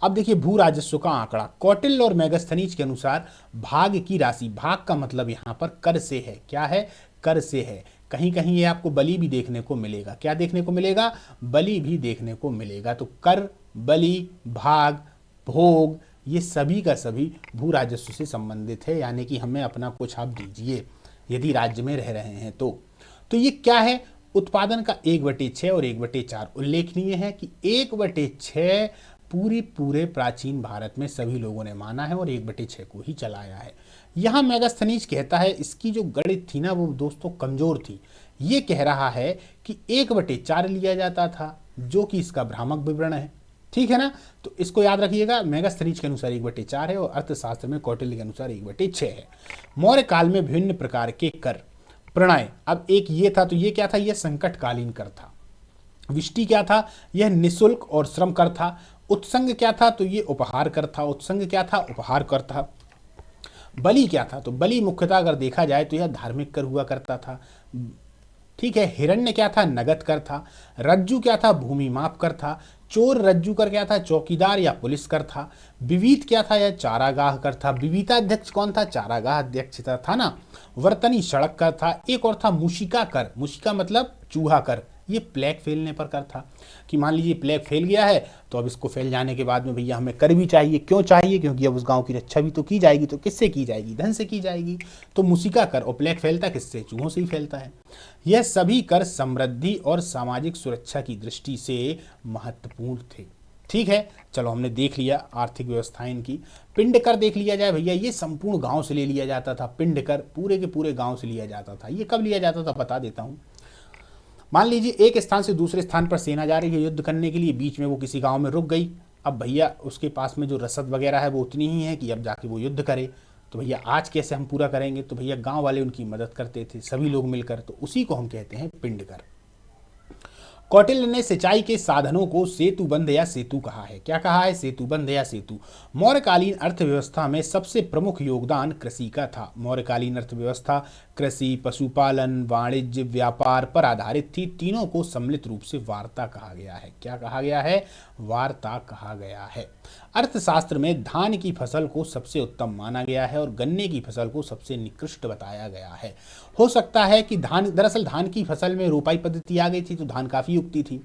अब देखिए भू राजस्व का आंकड़ा, कौटिल्य और मेगास्थनीज के अनुसार भाग की राशि, भाग का मतलब यहाँ पर कर से है। क्या है? कर से है। कहीं कहीं ये आपको बलि भी देखने को मिलेगा। क्या देखने को मिलेगा? बलि भी देखने को मिलेगा। तो कर, बलि, भाग, भोग, ये सभी का सभी भू राजस्व से संबंधित है, यानी कि हमें अपना कुछ आप दीजिए यदि राज्य में रह रहे हैं तो ये क्या है? उत्पादन का 1/6 और 1/4। उल्लेखनीय है कि 1/6 पूरे प्राचीन भारत में सभी लोगों ने माना है और 1/6 को ही चलाया है। यहाँ मेगास्थनीज कहता है इसकी जो गणित थी ना वो दोस्तों कमजोर थी। ये कह रहा है कि 1/4 लिया जाता था, जो कि इसका भ्रामक विवरण है। ठीक है ना? तो इसको याद रखिएगा, मेगास्थनीज के अनुसार 1/4 है और अर्थशास्त्र में कौटिल्य के अनुसार 1/6 है। मौर्य काल में विभिन्न प्रकार के कर प्रणय, अब एक ये था, तो ये क्या था? यह संकटकालीन कर था। विष्टि क्या था? यह निःशुल्क और श्रम कर था। उत्संग क्या था? तो ये उपहार कर था। उत्संग क्या था? उपहार कर था। बलि क्या था? तो बलि मुख्यतः अगर देखा जाए तो यह धार्मिक कर हुआ करता था। ठीक है। हिरण्य क्या था? नगद कर था। रज्जु क्या था? भूमि माप कर था। चोर रज्जू कर क्या था? चौकीदार या पुलिस कर था। विवीत क्या था? यह चारागाह कर था। विवीताध्यक्ष कौन था? चारागाह अध्यक्ष था ना। वर्तनी सड़क कर था। एक और था मूषिका कर। मूषिका मतलब चूहा कर। ये प्लेग फैलने पर कर था, कि मान लीजिए प्लेग फैल गया है तो अब इसको फैल जाने के बाद में भैया हमें कर भी चाहिए। क्यों चाहिए? क्योंकि अब उस गांव की रक्षा भी तो की जाएगी। तो किससे की जाएगी? धन से की जाएगी। तो मूषिका कर। और प्लेग फैलता किससे? चूहों से ही फैलता है। यह सभी कर समृद्धि और सामाजिक सुरक्षा की दृष्टि से महत्वपूर्ण थे। ठीक है, चलो हमने देख लिया आर्थिक व्यवस्था इनकी। पिंड कर देख लिया जाए भैया, ये संपूर्ण गांव से ले लिया जाता था। पिंड कर पूरे के पूरे गांव से लिया जाता था। ये कब लिया जाता था बता देता हूँ। मान लीजिए एक स्थान से दूसरे स्थान पर सेना जा रही है युद्ध करने के लिए, बीच में वो किसी गांव में रुक गई। अब भैया उसके पास में जो रसद वगैरह है वो उतनी ही है कि अब जाके वो युद्ध करे। तो भैया आज कैसे हम पूरा करेंगे? तो भैया गांव वाले उनकी मदद करते थे, सभी लोग मिलकर। तो उसी को हम कहते हैं पिंड कर। कौटिल्य ने सिंचाई के साधनों को सेतुबंध या सेतु कहा है। क्या कहा है? सेतुबंध या सेतु। मौर्यकालीन अर्थव्यवस्था में सबसे प्रमुख योगदान कृषि का था। मौर्यकालीन अर्थव्यवस्था कृषि, पशुपालन, वाणिज्य, व्यापार पर आधारित थी। तीनों को सम्मिलित रूप से वार्ता कहा गया है। क्या कहा गया है? वार्ता कहा गया है। अर्थशास्त्र में धान की फसल को सबसे उत्तम माना गया है और गन्ने की फसल को सबसे निकृष्ट बताया गया है। हो सकता है कि दरअसल धान की फसल में रोपाई पद्धति आ गई थी तो धान काफी उगती थी,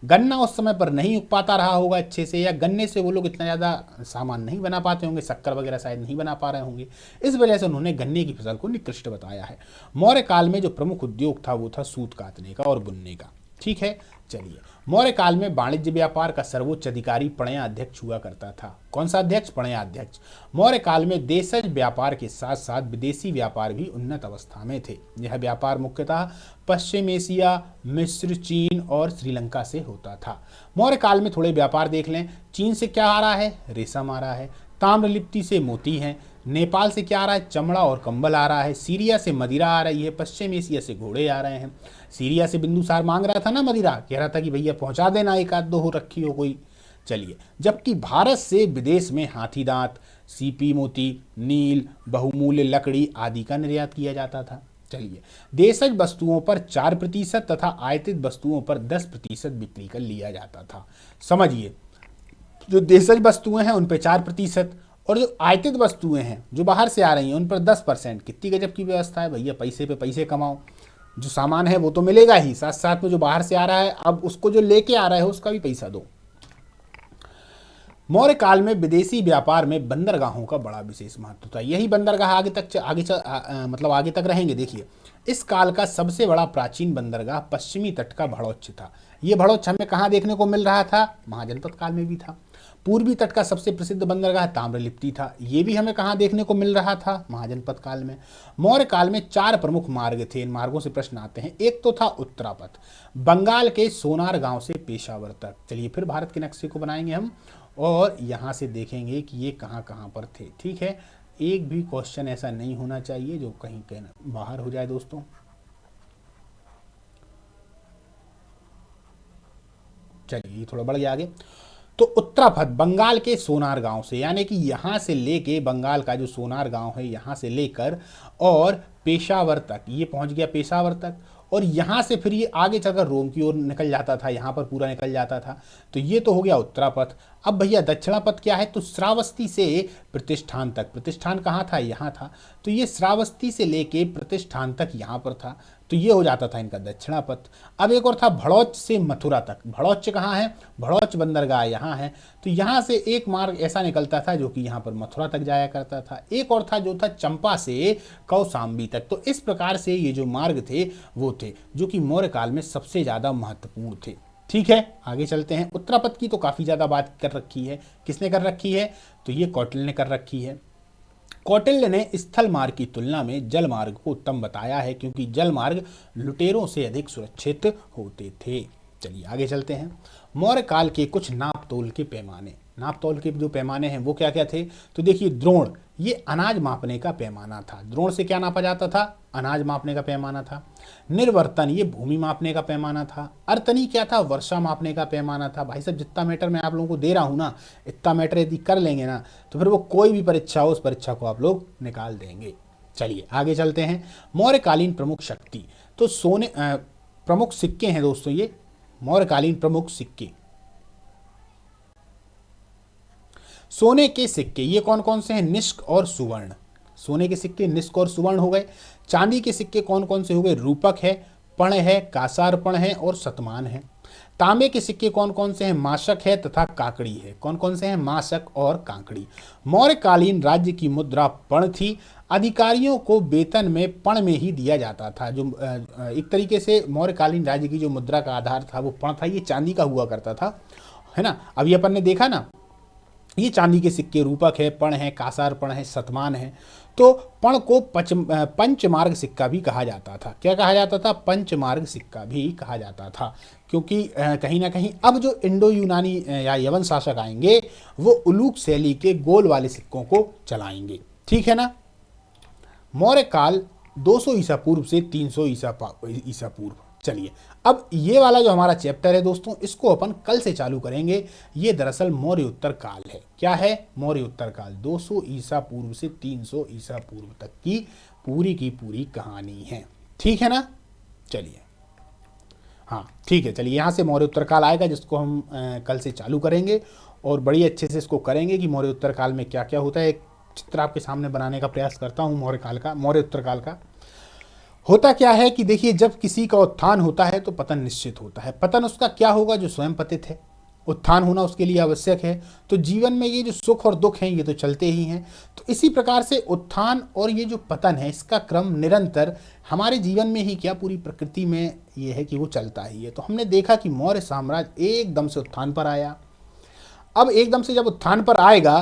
गन्ना उस समय पर नहीं उग पाता रहा होगा अच्छे से, या गन्ने से वो लोग इतना ज़्यादा सामान नहीं बना पाते होंगे, शक्कर वगैरह शायद नहीं बना पा रहे होंगे, इस वजह से उन्होंने गन्ने की फसल को निकृष्ट बताया है। मौर्य काल में जो प्रमुख उद्योग था वो था सूत कातने का और बुनने का। ठीक है, चलिए। मौर्य काल में वाणिज्य व्यापार का सर्वोच्च अधिकारी पणयाध्यक्ष हुआ करता था। कौन सा अध्यक्ष? पणयाध्यक्ष। मौर्य काल में देशज व्यापार के साथ साथ विदेशी व्यापार भी उन्नत अवस्था में थे। यह व्यापार मुख्यतः पश्चिम एशिया, मिस्र, चीन और श्रीलंका से होता था। मौर्य काल में थोड़े व्यापार देख लें। चीन से क्या आ रहा है? रेशम आ रहा है। ताम्रलिप्ति से मोती हैं। नेपाल से क्या आ रहा है? चमड़ा और कंबल आ रहा है। सीरिया से मदिरा आ रही है। पश्चिम एशिया से घोड़े आ रहे हैं। सीरिया से बिंदुसार मांग रहा था ना मदिरा, कह रहा था कि भैया पहुंचा देना, एक आध दो हो रखी हो कोई। चलिए, जबकि भारत से विदेश में हाथी दांत, सीपी मोती, नील, बहुमूल्य लकड़ी आदि का निर्यात किया जाता था। चलिए, देशज वस्तुओं पर 4% तथा आयातित वस्तुओं पर 10% बिक्री कर लिया जाता था। समझिए, जो देशज वस्तुएं हैं उन पर 4% और जो आयातित वस्तुएं हैं जो बाहर से आ रही हैं उन पर 10%। कितनी गजब की व्यवस्था है भैया, पैसे पे पैसे कमाओ। जो सामान है वो तो मिलेगा ही, साथ साथ में जो बाहर से आ रहा है अब उसको जो लेके आ रहा है उसका भी पैसा दो। मौर्य काल में विदेशी व्यापार में बंदरगाहों का बड़ा विशेष महत्व था। यही बंदरगाह आगे तक रहेंगे। देखिए, इस काल का सबसे बड़ा प्राचीन बंदरगाह पश्चिमी तट का भड़ौच था। ये भड़ौच हमें कहाँ देखने को मिल रहा था? महाजनपद काल में भी था। पूर्वी तट का सबसे प्रसिद्ध बंदरगाह ताम्रलिप्ति था। ये भी हमें कहाँ देखने को मिल रहा था? महाजनपद काल में। मौर्य काल में 4 प्रमुख मार्ग थे। इन मार्गों से प्रश्न आते हैं। एक तो था उत्तरापथ, बंगाल के सोनार गांव से पेशावर तक। चलिए, फिर भारत के नक्शे को बनाएंगे हम और यहाँ से देखेंगे कि ये कहाँ कहाँ पर थे। ठीक है, एक भी क्वेश्चन ऐसा नहीं होना चाहिए जो कहीं कहीं बाहर हो जाए दोस्तों। चलिए, ये थोड़ा बढ़ गया आगे। तो उत्तरापथ बंगाल के सोनार गांव से, यानी कि यहाँ से लेके बंगाल का जो सोनार गांव है यहाँ से लेकर और पेशावर तक, ये पहुँच गया पेशावर तक, और यहाँ से फिर ये आगे चलकर रोम की ओर निकल जाता था, यहाँ पर पूरा निकल जाता था। तो ये तो हो गया उत्तरापथ। अब भैया दक्षिणापथ क्या है? तो श्रावस्ती से प्रतिष्ठान तक। प्रतिष्ठान कहाँ था? यहाँ था। तो ये श्रावस्ती से लेके प्रतिष्ठान तक यहाँ पर था, तो ये हो जाता था इनका दक्षिणापथ। अब एक और था भड़ौच से मथुरा तक। भड़ौच कहाँ है? भड़ौच बंदरगाह यहाँ है। तो यहाँ से एक मार्ग ऐसा निकलता था जो कि यहाँ पर मथुरा तक जाया करता था। एक और था जो था चंपा से कौशाम्बी तक। तो इस प्रकार से ये जो मार्ग थे वो थे जो कि मौर्य काल में सबसे ज़्यादा महत्वपूर्ण थे। ठीक है, आगे चलते हैं। उत्तरापथ की तो काफ़ी ज़्यादा बात कर रखी है। किसने कर रखी है? तो ये कौटिल्य ने कर रखी है। कौटिल्य ने स्थल मार्ग की तुलना में जल मार्ग को उत्तम बताया है क्योंकि जल मार्ग लुटेरों से अधिक सुरक्षित होते थे। चलिए आगे चलते हैं। मौर्य काल के कुछ नाप तोल के पैमाने। नाप तोल के जो पैमाने हैं वो क्या क्या थे? तो देखिए, द्रोण ये अनाज मापने का पैमाना था। द्रोण से क्या नापा जाता था? अनाज मापने का पैमाना था। निर्वर्तन ये भूमि मापने का पैमाना था। अर्तनी क्या था? वर्षा मापने का पैमाना था। भाई साहब, जितना मीटर मैं आप लोगों को दे रहा हूँ ना, इतना मीटर यदि कर लेंगे ना तो फिर वो कोई भी परीक्षा हो उस परीक्षा को आप लोग निकाल देंगे। चलिए आगे चलते हैं। मौर्यकालीन प्रमुख शक्ति। तो सोने प्रमुख सिक्के हैं दोस्तों, ये मौर्यकालीन प्रमुख सिक्के। सोने के सिक्के ये कौन कौन से हैं? निष्क और सुवर्ण। सोने के सिक्के निष्क और सुवर्ण हो गए। चांदी के सिक्के कौन कौन से हो गए? रूपक है, पण है, कासारपण है और शतमान है। तांबे के सिक्के कौन कौन से हैं? माशक है तथा काकड़ी है। कौन कौन से हैं? माशक और काकड़ी। मौर्यकालीन राज्य की मुद्रा पण थी। अधिकारियों को वेतन में पण में ही दिया जाता था। जो एक तरीके से मौर्यकालीन राज्य की जो मुद्रा का आधार था वो पण था। ये चांदी का हुआ करता था, है ना। अभी अपन ने देखा ना, ये चांदी के सिक्के रूपक है, पण है, कासारपण है, शतमान है। तो पण को पंचमार्ग सिक्का भी कहा जाता था। क्या कहा जाता था? पंचमार्ग सिक्का भी कहा जाता था, क्योंकि कहीं ना कहीं अब जो इंडो यूनानी या यवन शासक आएंगे वो उलूक शैली के गोल वाले सिक्कों को चलाएंगे। ठीक है ना। मौर्य काल 200 ईसा पूर्व से 300 ईसा पूर्व। चलिए, अब ये वाला जो हमारा चैप्टर है दोस्तों, इसको अपन कल से चालू करेंगे। ये दरअसल मौर्य उत्तर काल है। क्या है? मौर्य उत्तर काल। 200 ईसा पूर्व से 300 ईसा पूर्व तक की पूरी कहानी है। ठीक है ना? चलिए, हाँ ठीक है। चलिए, यहाँ से मौर्य उत्तर काल आएगा, जिसको हम कल से चालू करेंगे और बड़ी अच्छे से इसको करेंगे कि मौर्य उत्तर काल में क्या क्या होता है। एक चित्र आपके सामने बनाने का प्रयास करता हूँ मौर्य उत्तर काल का। होता क्या है कि देखिए, जब किसी का उत्थान होता है तो पतन निश्चित होता है। पतन उसका क्या होगा? जो स्वयं पतित है। उत्थान होना उसके लिए आवश्यक है। तो जीवन में ये जो सुख और दुख हैं, ये तो चलते ही हैं। तो इसी प्रकार से उत्थान और ये जो पतन है, इसका क्रम निरंतर हमारे जीवन में ही क्या, पूरी प्रकृति में ये है कि वो चलता ही है। तो हमने देखा कि मौर्य साम्राज्य एकदम से उत्थान पर आया। अब एकदम से जब उत्थान पर आएगा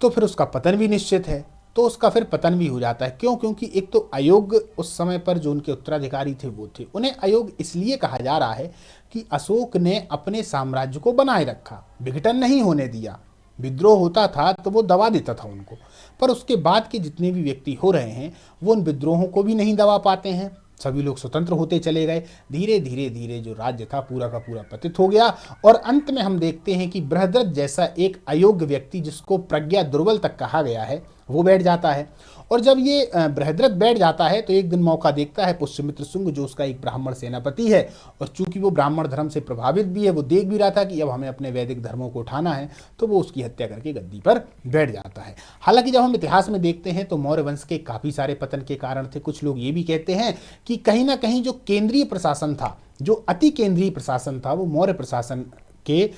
तो फिर उसका पतन भी निश्चित है, तो उसका फिर पतन भी हो जाता है। क्यों? क्योंकि एक तो अयोग्य उस समय पर जो उनके उत्तराधिकारी थे वो थे। उन्हें अयोग्य इसलिए कहा जा रहा है कि अशोक ने अपने साम्राज्य को बनाए रखा, विघटन नहीं होने दिया। विद्रोह होता था तो वो दबा देता था उनको, पर उसके बाद के जितने भी व्यक्ति हो रहे हैं वो उन विद्रोहों को भी नहीं दबा पाते हैं। सभी लोग स्वतंत्र होते चले गए। धीरे धीरे धीरे जो राज्य था पूरा का पूरा पतित हो गया। और अंत में हम देखते हैं कि बृहद्रथ जैसा एक अयोग्य व्यक्ति, जिसको प्रज्ञा दुर्बल तक कहा गया है, वो बैठ जाता है। और जब ये बृहद्रथ बैठ जाता है तो एक दिन मौका देखता है पुष्यमित्र शुंग, जो उसका एक ब्राह्मण सेनापति है, और चूंकि वो ब्राह्मण धर्म से प्रभावित भी है, वो देख भी रहा था कि अब हमें अपने वैदिक धर्मों को उठाना है, तो वो उसकी हत्या करके गद्दी पर बैठ जाता है। हालांकि जब हम इतिहास में देखते हैं तो मौर्य वंश के काफ़ी सारे पतन के कारण थे। कुछ लोग ये भी कहते हैं कि कहीं ना कहीं जो केंद्रीय प्रशासन था, जो अति केंद्रीय प्रशासन था, वो मौर्य प्रशासन के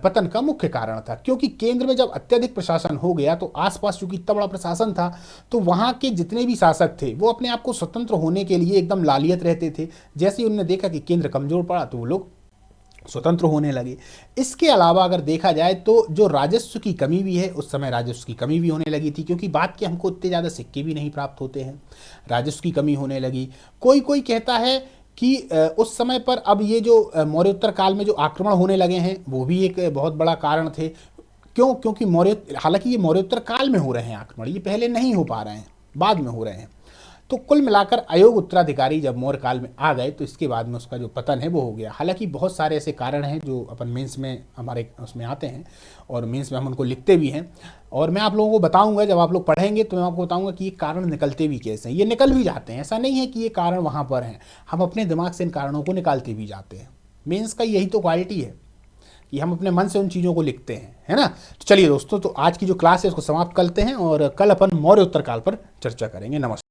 पतन का मुख्य कारण था। क्योंकि केंद्र में जब अत्यधिक प्रशासन हो गया तो आसपास चूंकि इतना बड़ा प्रशासन था, तो वहां के जितने भी शासक थे वो अपने आप को स्वतंत्र होने के लिए एकदम लालियत रहते थे। जैसे ही उन्होंने देखा कि केंद्र कमजोर पड़ा तो वो लोग स्वतंत्र होने लगे। इसके अलावा अगर देखा जाए तो जो राजस्व की कमी भी है, उस समय राजस्व की कमी भी होने लगी थी, क्योंकि बात के हमको इतने ज़्यादा सिक्के भी नहीं प्राप्त होते हैं। राजस्व की कमी होने लगी। कोई कोई कहता है कि उस समय पर अब ये जो मौर्योत्तर काल में जो आक्रमण होने लगे हैं वो भी एक बहुत बड़ा कारण थे। क्यों? क्योंकि हालांकि ये मौर्योत्तर काल में हो रहे हैं आक्रमण, ये पहले नहीं हो पा रहे हैं, बाद में हो रहे हैं। तो कुल मिलाकर अयोग्य उत्तराधिकारी जब मौर्य काल में आ गए तो इसके बाद में उसका जो पतन है वो हो गया। हालांकि बहुत सारे ऐसे कारण हैं जो अपन मेंस में हमारे उसमें आते हैं और मेंस में हम उनको लिखते भी हैं, और मैं आप लोगों को बताऊंगा। जब आप लोग पढ़ेंगे तो मैं आपको बताऊंगा कि ये कारण निकलते भी कैसे हैं। ये निकल भी जाते हैं, ऐसा नहीं है कि ये कारण वहाँ पर हैं, हम अपने दिमाग से इन कारणों को निकालते भी जाते हैं। मेंस का यही तो क्वालिटी है कि हम अपने मन से उन चीज़ों को लिखते हैं, है ना। तो चलिए दोस्तों, तो आज की जो क्लास है उसको समाप्त करते हैं और कल अपन मौर्य उत्तर काल पर चर्चा करेंगे। नमस्कार।